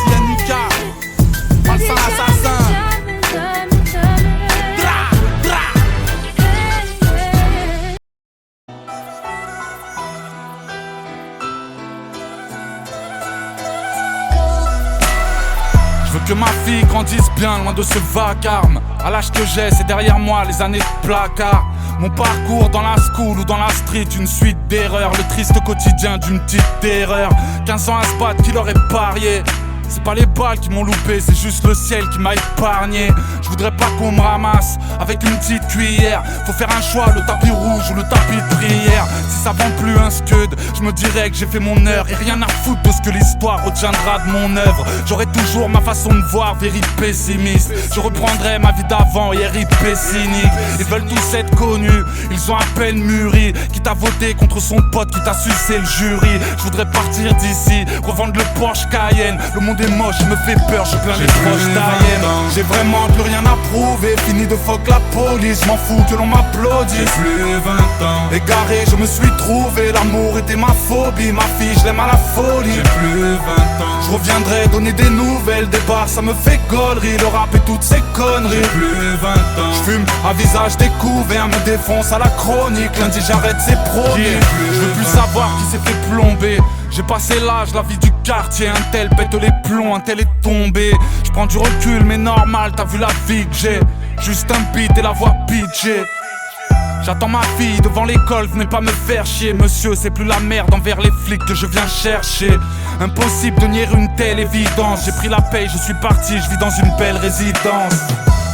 Sianica. Malsain assassin. Dra. Dra. Je veux que ma fille grandisse bien loin de ce vacarme. À l'âge que j'ai, c'est derrière moi les années de placard. Mon parcours dans la school ou dans la street, une suite d'erreurs. Le triste quotidien d'une petite erreur. 15 ans à se battre, qui l'aurait parié? C'est pas les balles qui m'ont loupé, c'est juste le ciel qui m'a épargné. Je voudrais pas qu'on me ramasse avec une petite cuillère. Faut faire un choix, le tapis rouge ou le tapis de prière. Si ça vend plus un scud, je me dirais que j'ai fait mon heure. Et rien à foutre de ce que l'histoire retiendra de mon œuvre. J'aurai toujours ma façon de voir, vérité pessimiste. Je reprendrai ma vie d'avant, RIP cynique. Ils veulent tous être connus, ils ont à peine mûri. Qui t'a voté contre son pote, qui t'a sucé le jury. Je voudrais partir d'ici, revendre le Porsche Cayenne. Le monde est moche, me fait peur, je plains les proches d'Arienne. J'ai vraiment plus rien à prouver, fini de fuck la police. M'en fous que l'on m'applaudisse. J'ai plus 20 ans, égaré, je me suis trouvé. L'amour était ma phobie, ma fille, je l'aime à la folie. J'ai plus 20 ans, je reviendrai donner des nouvelles. Des bars, ça me fait gaulerie, le rap et toutes ces conneries. J'ai plus 20 ans, je fume à visage découvert, me défonce à la chronique. Lundi j'arrête, c'est promis. Je veux plus savoir qui s'est fait plomber. J'ai passé l'âge, la vie du quartier. Un tel pète les plombs, un tel est tombé. Je prends du recul mais normal, t'as vu la vie que j'ai. Juste un beat et la voix pitchée. J'attends ma fille devant l'école, venez pas me faire chier. Monsieur, c'est plus la merde envers les flics que je viens chercher. Impossible de nier une telle évidence. J'ai pris la paye, je suis parti, je vis dans une belle résidence.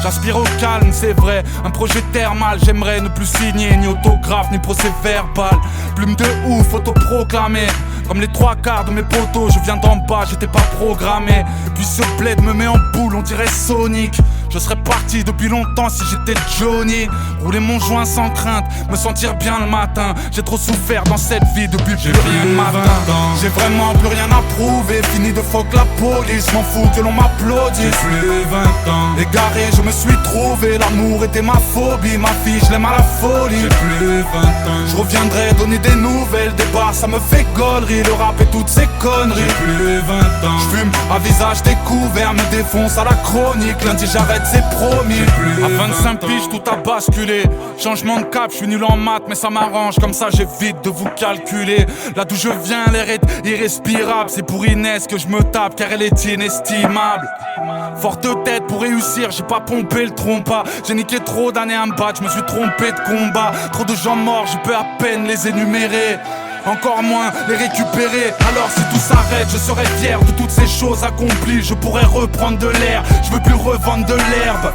J'aspire au calme, c'est vrai, un projet thermal. J'aimerais ne plus signer ni autographe ni procès verbal. Plume de ouf, autoproclamé. Comme les trois quarts de mes potos, je viens d'en bas, j'étais pas programmé. Et puis ce bled me met en boule, on dirait Sonic. Je serais parti depuis longtemps si j'étais Johnny. Rouler mon joint sans crainte, me sentir bien le matin. J'ai trop souffert dans cette vie depuis plus rien matin. J'ai vraiment plus rien à prouver, fini de fuck la police. M'en fous que l'on m'applaudisse. J'ai plus 20 ans, égaré, je me suis trouvé. L'amour était ma phobie, ma fille, je l'aime à la folie. J'ai plus 20 ans, je reviendrai donner des nouvelles. Des bars, ça me fait gaulerie, le rap et toutes ces conneries. J'ai plus 20 ans, je fume à visage découvert, me défonce à la chronique. Lundi j'arrête, c'est promis. À 25 piges tout a basculé. Changement de cap, je suis nul en maths mais ça m'arrange. Comme ça j'évite de vous calculer. Là d'où je viens l'air est irrespirable. C'est pour Inès que je me tape car elle est inestimable. Forte tête pour réussir, j'ai pas pompé le trompe-pas. J'ai niqué trop d'années à me battre, je me suis trompé de combat. Trop de gens morts, je peux à peine les énumérer. Encore moins les récupérer. Alors si tout s'arrête, je serai fier de toutes ces choses accomplies. Je pourrais reprendre de l'air, je veux plus revendre de l'herbe.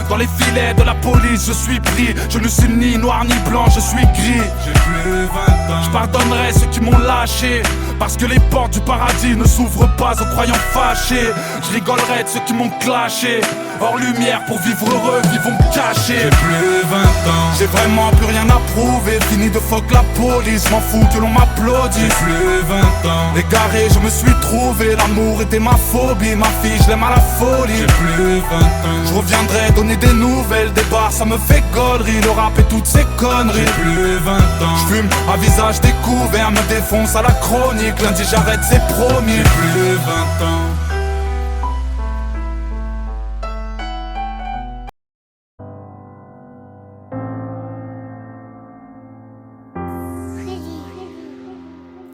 Dans les filets de la police, je suis pris. Je ne suis ni noir ni blanc, je suis gris. J'ai plus 20 ans, je pardonnerai ceux qui m'ont lâché. Parce que les portes du paradis ne s'ouvrent pas aux croyants fâchés. Je rigolerai de ceux qui m'ont clashé. Hors lumière pour vivre heureux, ils vont me cacher. J'ai plus 20 ans, j'ai vraiment plus rien à prouver. Fini de fuck la police, m'en fous que l'on m'applaudisse. J'ai plus 20 ans, égaré, je me suis trouvé. L'amour était ma phobie, ma fille je l'aime à la folie. J'ai plus 20 ans. Je reviendrai donner des nouvelles, des bars ça me fait gaulerie. Le rap et toutes ces conneries. J'ai plus 20 ans. Je fume à visage découvert, me défonce à la chronique. Lundi j'arrête c'est promis. J'ai plus 20 ans.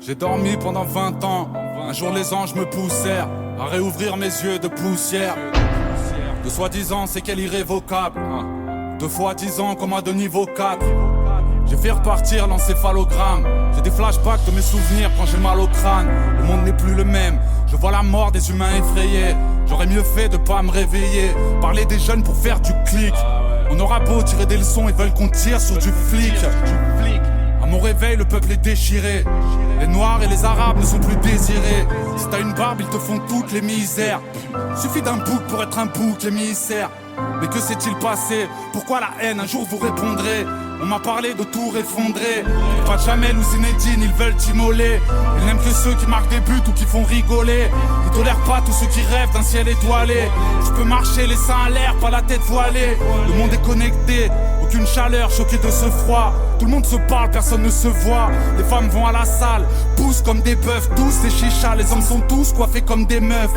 J'ai dormi pendant 20 ans. Un jour les anges me poussèrent à réouvrir mes yeux de poussière. De soi-disant c'est qu'elle irrévocable. 2 fois 10 ans comme à de niveau 4. J'ai fait repartir l'encéphalogramme. J'ai des flashbacks de mes souvenirs quand j'ai mal au crâne. Le monde n'est plus le même. Je vois la mort des humains effrayés. J'aurais mieux fait de pas me réveiller. Parler des jeunes pour faire du clic. On aura beau tirer des leçons, ils veulent qu'on tire sur du flic. À mon réveil, le peuple est déchiré. Les noirs et les arabes ne sont plus désirés. Si t'as une barbe, ils te font toutes les misères. Suffit d'un bouc pour être un bouc émissaire. Mais que s'est-il passé? Pourquoi la haine? Un jour vous répondrez. On m'a parlé de tout effondrer. Pas de Jamel ou Zinedine, ils veulent t'immoler. Ils n'aiment que ceux qui marquent des buts ou qui font rigoler. Ils tolèrent pas tous ceux qui rêvent d'un ciel étoilé. Je peux marcher les seins à l'air, pas la tête voilée. Le monde est connecté, aucune chaleur, choqué de ce froid. Tout le monde se parle, personne ne se voit. Les femmes vont à la salle, poussent comme des bœufs. Tous des chichas, les hommes sont tous coiffés comme des meufs.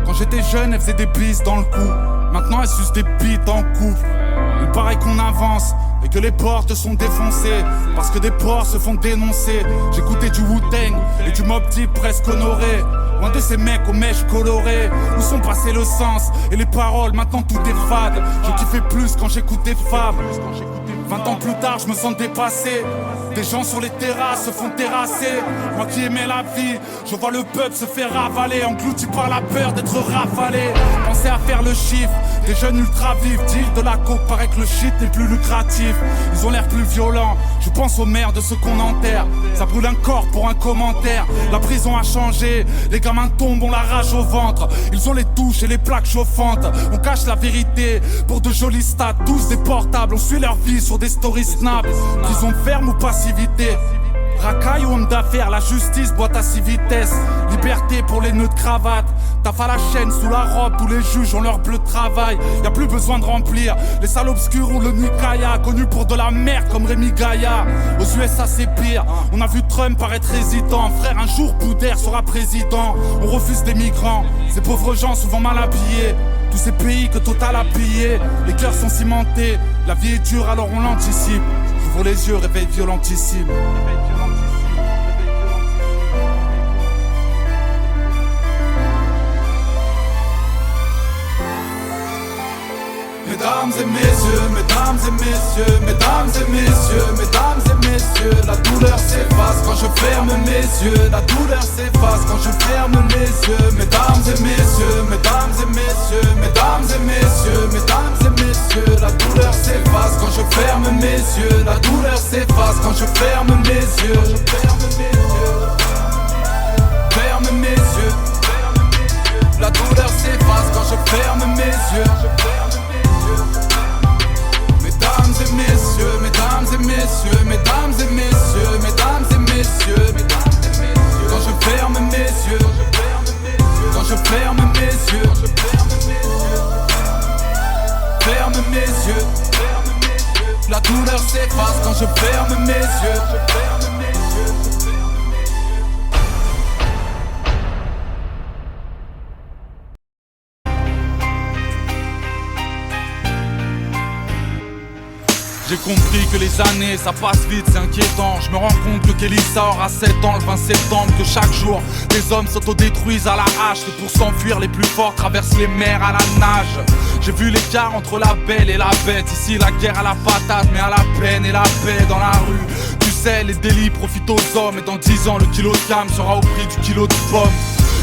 Quand j'étais jeune, elles faisaient des bises dans le cou. Maintenant elles sucent des bites en couple. Il paraît qu'on avance et que les portes sont défoncées parce que des porcs se font dénoncer. J'écoutais du Wu-Tang et du Mobb Deep presque honoré. Loin de ces mecs aux mèches colorées. Où sont passés le sens et les paroles? Maintenant tout est fade. Je kiffais plus quand j'écoutais Fab. 20 ans plus tard je me sens dépassé. Des gens sur les terrasses se font terrasser. Moi qui aimais la vie, je vois le peuple se faire ravaler, englouti par la peur d'être rafalé. Pensez à faire le chiffre, des jeunes ultra vifs. Deal de la coke, paraît que le shit n'est plus lucratif. Ils ont l'air plus violents, je pense aux mères de ceux qu'on enterre. Ça brûle un corps pour un commentaire. La prison a changé, les gamins tombent, on la rage au ventre. Ils ont les touches et les plaques chauffantes. On cache la vérité pour de jolis stats. Tous des portables, on suit leur vie sur des stories snap. Prison ferme ou passivité. Racaille ou homme d'affaires, la justice boite à 6 vitesses. Liberté pour les nœuds de cravate. Taf à la chaîne, sous la robe, tous les juges ont leur bleu de travail. Y'a plus besoin de remplir les salles obscures ou le Nikaya. Connu pour de la merde comme Rémi Gaillard. Aux USA c'est pire, on a vu Trump paraître hésitant. Frère, un jour Boudère sera président. On refuse des migrants, ces pauvres gens souvent mal habillés. Tous ces pays que Total a pillés. Les cœurs sont cimentés, la vie est dure alors on l'anticipe. J'ouvre les yeux, réveil violentissime. Mesdames et messieurs, mesdames et messieurs, mesdames et messieurs, mesdames et messieurs, la douleur s'efface quand je ferme mes yeux, la douleur s'efface quand je ferme les yeux. Mesdames et messieurs, mesdames et messieurs, mesdames et messieurs, mesdames et messieurs, la douleur s'efface quand je ferme mes yeux, la douleur s'efface quand je ferme mes yeux. Ferme mes yeux, la douleur s'efface quand je ferme mes yeux. Mesdames et messieurs, mesdames et messieurs, mesdames et messieurs, mesdames et messieurs, quand je ferme mes yeux, quand je ferme mes yeux, ferme mes yeux, la douleur s'efface quand je ferme mes yeux. J'ai compris que les années ça passe vite, c'est inquiétant. Je me rends compte que Kelissa aura 7 ans le 20 septembre. Que chaque jour des hommes s'autodétruisent à la hache. Et pour s'enfuir les plus forts traversent les mers à la nage. J'ai vu l'écart entre la belle et la bête. Ici la guerre à la patate mais à la peine et la paix dans la rue. Tu sais les délits profitent aux hommes. Et dans 10 ans le kilo de cam sera au prix du kilo de pommes.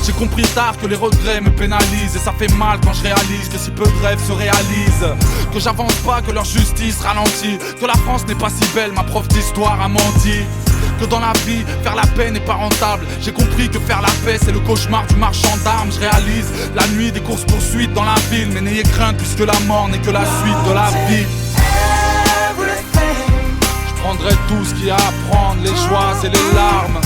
J'ai compris tard que les regrets me pénalisent. Et ça fait mal quand je réalise que si peu de rêves se réalisent. Que j'avance pas, que leur justice ralentit. Que la France n'est pas si belle, ma prof d'histoire a menti. Que dans la vie, faire la paix n'est pas rentable. J'ai compris que faire la paix c'est le cauchemar du marchand d'armes. Je réalise la nuit des courses poursuites dans la ville. Mais n'ayez crainte puisque la mort n'est que la suite de la vie. Je prendrai tout ce qu'il y a à prendre, les joies et les larmes.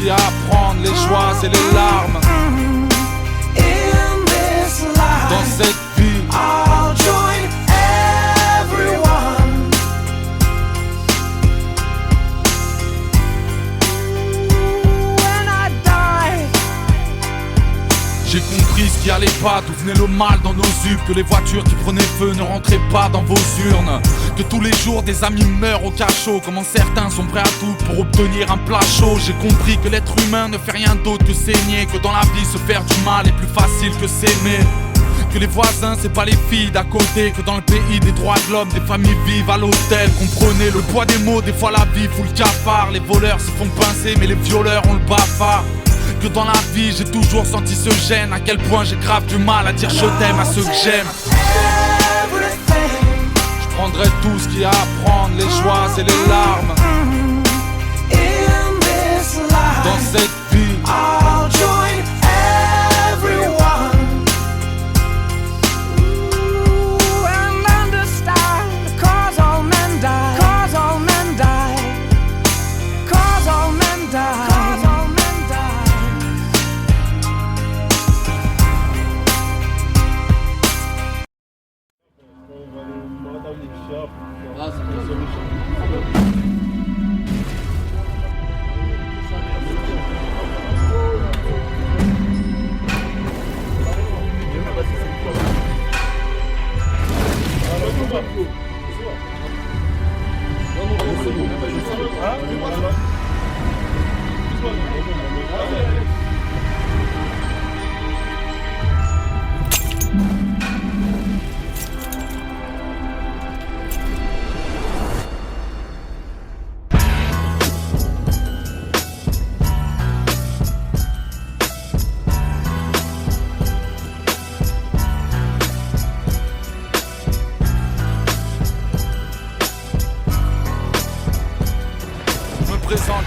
qu'il y a à prendre, les joies et les larmes. In this life, dans cette vie, I'll join everyone. When I die, j'ai compris ce qui allait pas, d'où venait le mal dans nos yeux, que les voitures qui prenaient feu ne rentraient pas dans vos urnes, que tous les jours des amis meurent au cachot, comment certains sont prêts à tout pour obtenir un plat chaud. J'ai compris que l'être humain ne fait rien d'autre que saigner, que dans la vie se faire du mal est plus facile que s'aimer, que les voisins c'est pas les filles d'à côté, que dans le pays des droits de l'homme des familles vivent à l'hôtel. Comprenez le poids des mots, des fois la vie fout le cafard, les voleurs se font pincer mais les violeurs ont le bafard. Que dans la vie j'ai toujours senti ce gêne, à quel point j'ai grave du mal à dire je t'aime à ceux que j'aime. Je prendrai tout ce qu'il y a à prendre, les joies et les larmes. in this life, Dans cette vie, I'll join everyone. Ooh, and understand, 'cause all men die, 'cause all men die, 'cause all men die, 'cause all men die.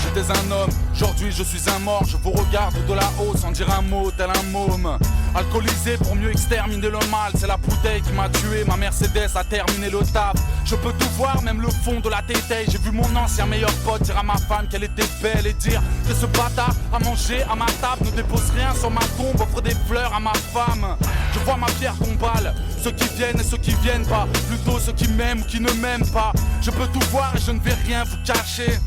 J'étais un homme, aujourd'hui je suis un mort. Je vous regarde de là-haut sans dire un mot, tel un môme. Alcoolisé pour mieux exterminer le mal, c'est la bouteille qui m'a tué, ma Mercedes a terminé le taf. Je peux tout voir, même le fond de la tétaille. J'ai vu mon ancien meilleur pote dire à ma femme qu'elle était belle et dire que ce bâtard a mangé à ma table, ne dépose rien sur ma tombe, offre des fleurs à ma femme. Je vois ma pierre tombale, ceux qui viennent et ceux qui viennent pas, plutôt ceux qui m'aiment ou qui ne m'aiment pas. Je peux tout voir et je ne vais rien vous cacher.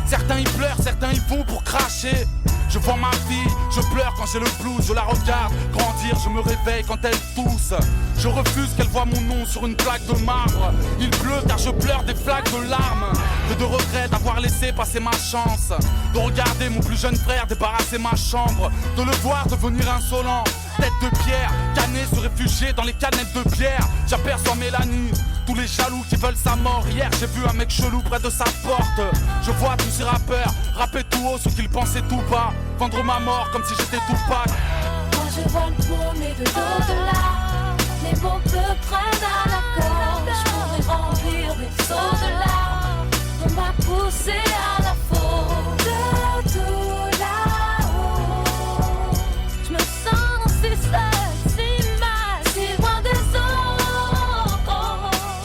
Certains y pleurent, certains y vont pour cracher. Je vois ma fille, je pleure quand j'ai le blues. Je la regarde grandir, je me réveille quand elle tousse. Je refuse qu'elle voie mon nom sur une plaque de marbre. Il pleut car je pleure des flaques de larmes. Que de regrets d'avoir laissé passer ma chance. De regarder mon plus jeune frère débarrasser ma chambre. De le voir devenir insolent. Tête de pierre, canet se réfugier dans les canettes de bière. J'aperçois Mélanie, tous les jaloux qui veulent sa mort. Hier j'ai vu un mec chelou près de sa porte. Je vois tous ces rappeurs rapper tout haut ce qu'ils pensaient tout bas. Vendre ma mort comme si j'étais Tupac. Quand je vois le tourner de l'au-delà, les mots me prennent à la gorge. Je pourrais remplir des seaux de larmes. On m'a poussé à la faute. De tout là-haut, je me sens si seule, si mal, si loin des autres.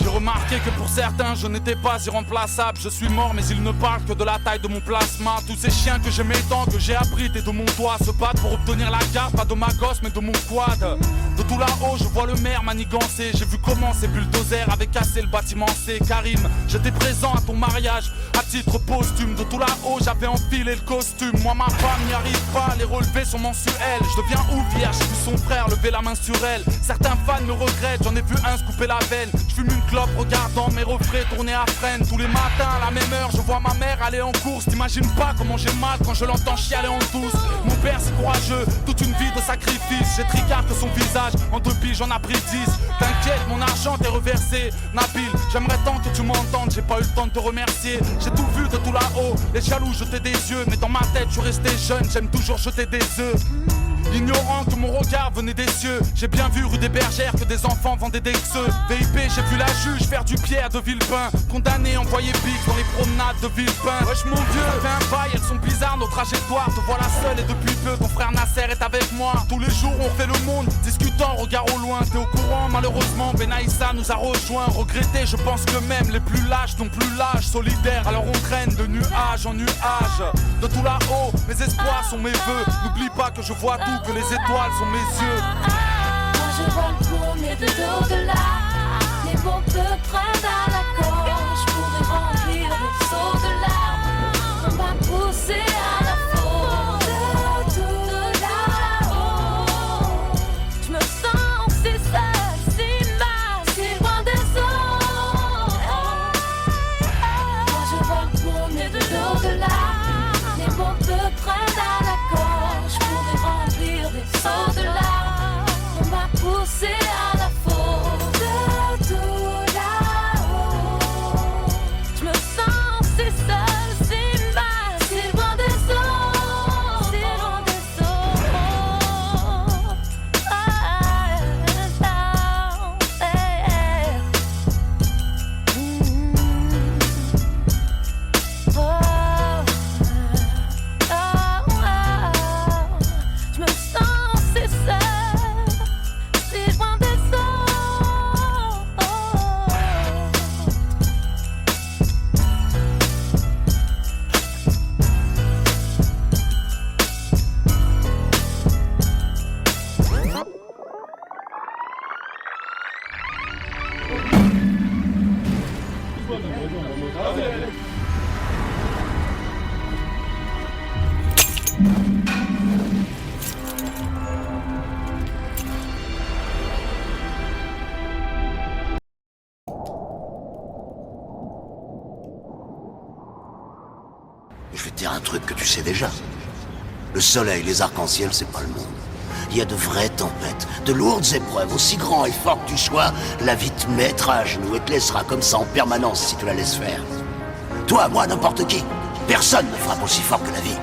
J'ai remarqué que pour certains je n'étais pas irremplaçable. Je suis mort mais ils ne parlent que de la taille de mon plasma. Tous ces chiens que j'aimais tant, que j'ai abrités de mon toit, se battent pour obtenir la garde, pas de ma gosse mais de mon quad. De tout là-haut je vois le maire manigancer. J'ai vu comment ces bulldozers avaient cassé le bâtiment C. Karim, j'étais présent à ton mariage à titre posthume. De tout là-haut j'avais enfilé le costume. Moi ma femme n'y arrive pas, les relevés sont mensuels. Je deviens ouf hier, j'ai vu son frère lever la main sur elle. Certains fans me regrettent, j'en ai vu un se couper la veine. Je fume une clope regardant mes refrains tourner à freine. Tous les matins à la même heure je vois ma mère aller en course. T'imagines pas comment j'ai mal quand je l'entends chialer en douce. Mon père c'est courageux, toute une vie de sacrifice. J'ai tricard que son visage, en 2 piges j'en ai pris 10. T'inquiète, mon argent t'est reversé. Nabil, j'aimerais tant que tu m'entendes, j'ai pas eu le temps de te remercier. J'ai tout vu de tout là-haut, les jaloux jetaient des yeux. Mais dans ma tête je suis resté jeune, j'aime toujours jeter des œufs. ignorant que mon regard venait des cieux. J'ai bien vu rue des Bergères que des enfants vendaient des xeux. VIP, j'ai vu la juge faire du Pierre de Villepin, condamné, envoyé pique dans les promenades de Villepin. Wesh mon vieux, ça fait un bail, elles sont bizarres nos trajectoires. Te voilà seul et depuis peu ton frère Nasser est avec moi. Tous les jours on fait le monde, discutant, regard au loin. T'es au courant, malheureusement Benaïssa nous a rejoint. Regretté, je pense que même les plus lâches n'ont plus l'âge. Solidaire, alors on traîne de nuage en nuage. De tout là-haut, mes espoirs sont mes vœux. N'oublie pas que je vois tout, que les étoiles sont mes yeux. Moi je vois le tourner de l'au-delà. Les mots me prennent à la gorge. Je pourrais remplir des seaux de larmes. On m'a poussé à la faute. De tout là-haut, je me sens si seule, si mal, si loin des autres. Moi je vois le tourner de l'au-delà. Les mots me prennent à la gorge. Je pourrais remplir des seaux de larmes. On m'a poussé à la faute. De tout là-haut, je me sens si seule, si mal, si loin des autres, si loin des autres. Je me sens si seule, si loin des autres. Je vais te dire un truc que tu sais déjà. Le soleil, les arcs-en-ciel, c'est pas le monde. Il y a de vraies tempêtes, de lourdes épreuves, aussi grand et fort que tu sois, la vie te mettra à genoux et te laissera comme ça en permanence si tu la laisses faire. Toi, moi, n'importe qui. Personne ne frappe aussi fort que la vie.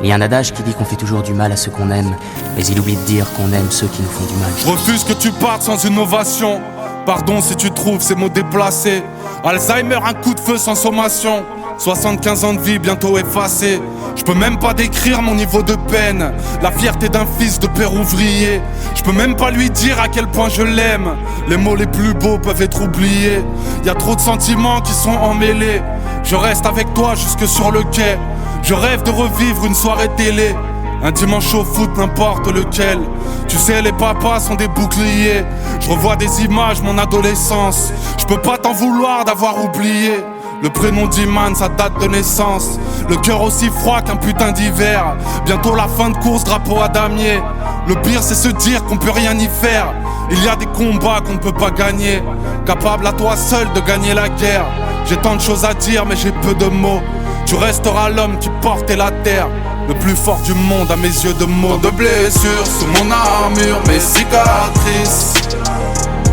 Il y a un adage qui dit qu'on fait toujours du mal à ceux qu'on aime, mais il oublie de dire qu'on aime ceux qui nous font du mal. Je refuse que tu partes sans une ovation. Pardon si tu trouves ces mots déplacés. Alzheimer, un coup de feu sans sommation. 75 ans de vie bientôt effacés. Je peux même pas décrire mon niveau de peine. La fierté d'un fils de père ouvrier. Je peux même pas lui dire à quel point je l'aime. Les mots les plus beaux peuvent être oubliés. Y a trop de sentiments qui sont emmêlés. Je reste avec toi jusque sur le quai. Je rêve de revivre une soirée télé. Un dimanche au foot, n'importe lequel. Tu sais, les papas sont des boucliers. Je revois des images, mon adolescence. Je peux pas t'en vouloir d'avoir oublié. Le prénom d'Iman, sa date de naissance. Le cœur aussi froid qu'un putain d'hiver. Bientôt la fin de course, drapeau à damier. Le pire c'est se dire qu'on peut rien y faire. Il y a des combats qu'on ne peut pas gagner. Capable à toi seul de gagner la guerre. J'ai tant de choses à dire mais j'ai peu de mots. Tu resteras l'homme qui portait la terre. Le plus fort du monde à mes yeux de mots. De blessures sous mon armure, mes cicatrices.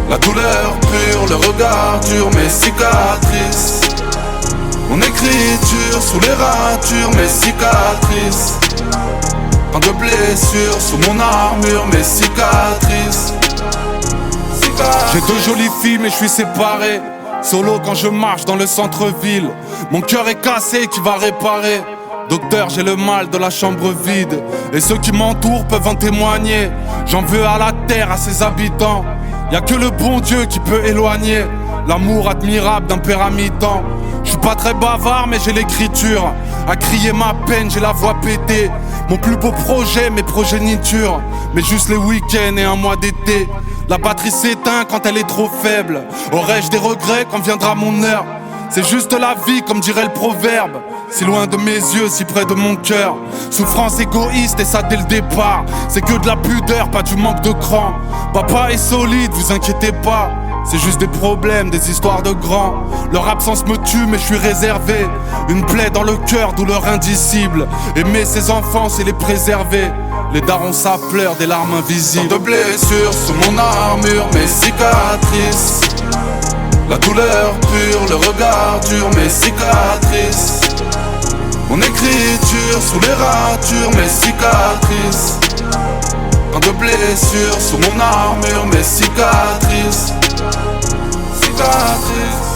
La douleur pure, le regard dur, mes cicatrices. Mon écriture sous les ratures, mes cicatrices. Tant de blessures sous mon armure, mes cicatrices. J'ai deux jolies filles mais je suis séparé. Solo quand je marche dans le centre-ville. Mon cœur est cassé qui va réparer. Docteur, j'ai le mal de la chambre vide. Et ceux qui m'entourent peuvent en témoigner. J'en veux à la terre, à ses habitants. Y'a que le bon Dieu qui peut éloigner l'amour admirable d'un père à mi-temps. Je suis pas très bavard mais j'ai l'écriture. À crier ma peine, j'ai la voix pétée. Mon plus beau projet, mes progénitures. Mais juste les week-ends et un mois d'été. La batterie s'éteint quand elle est trop faible. Aurais-je des regrets quand viendra mon heure? C'est juste la vie comme dirait le proverbe. Si loin de mes yeux, si près de mon cœur. Souffrance égoïste et ça dès le départ. C'est que de la pudeur, pas du manque de cran. Papa est solide, vous inquiétez pas. C'est juste des problèmes, des histoires de grands. Leur absence me tue mais je suis réservé. Une plaie dans le cœur, douleur indicible. Aimer ses enfants c'est les préserver. Les darons ça pleure, des larmes invisibles. Tant de blessures sous mon armure, mes cicatrices. La douleur pure, le regard dur, mes cicatrices. Mon écriture blessures, sous les ratures, mes cicatrices. Tant de blessures, sous mon armure, mes cicatrices. Cicatrices.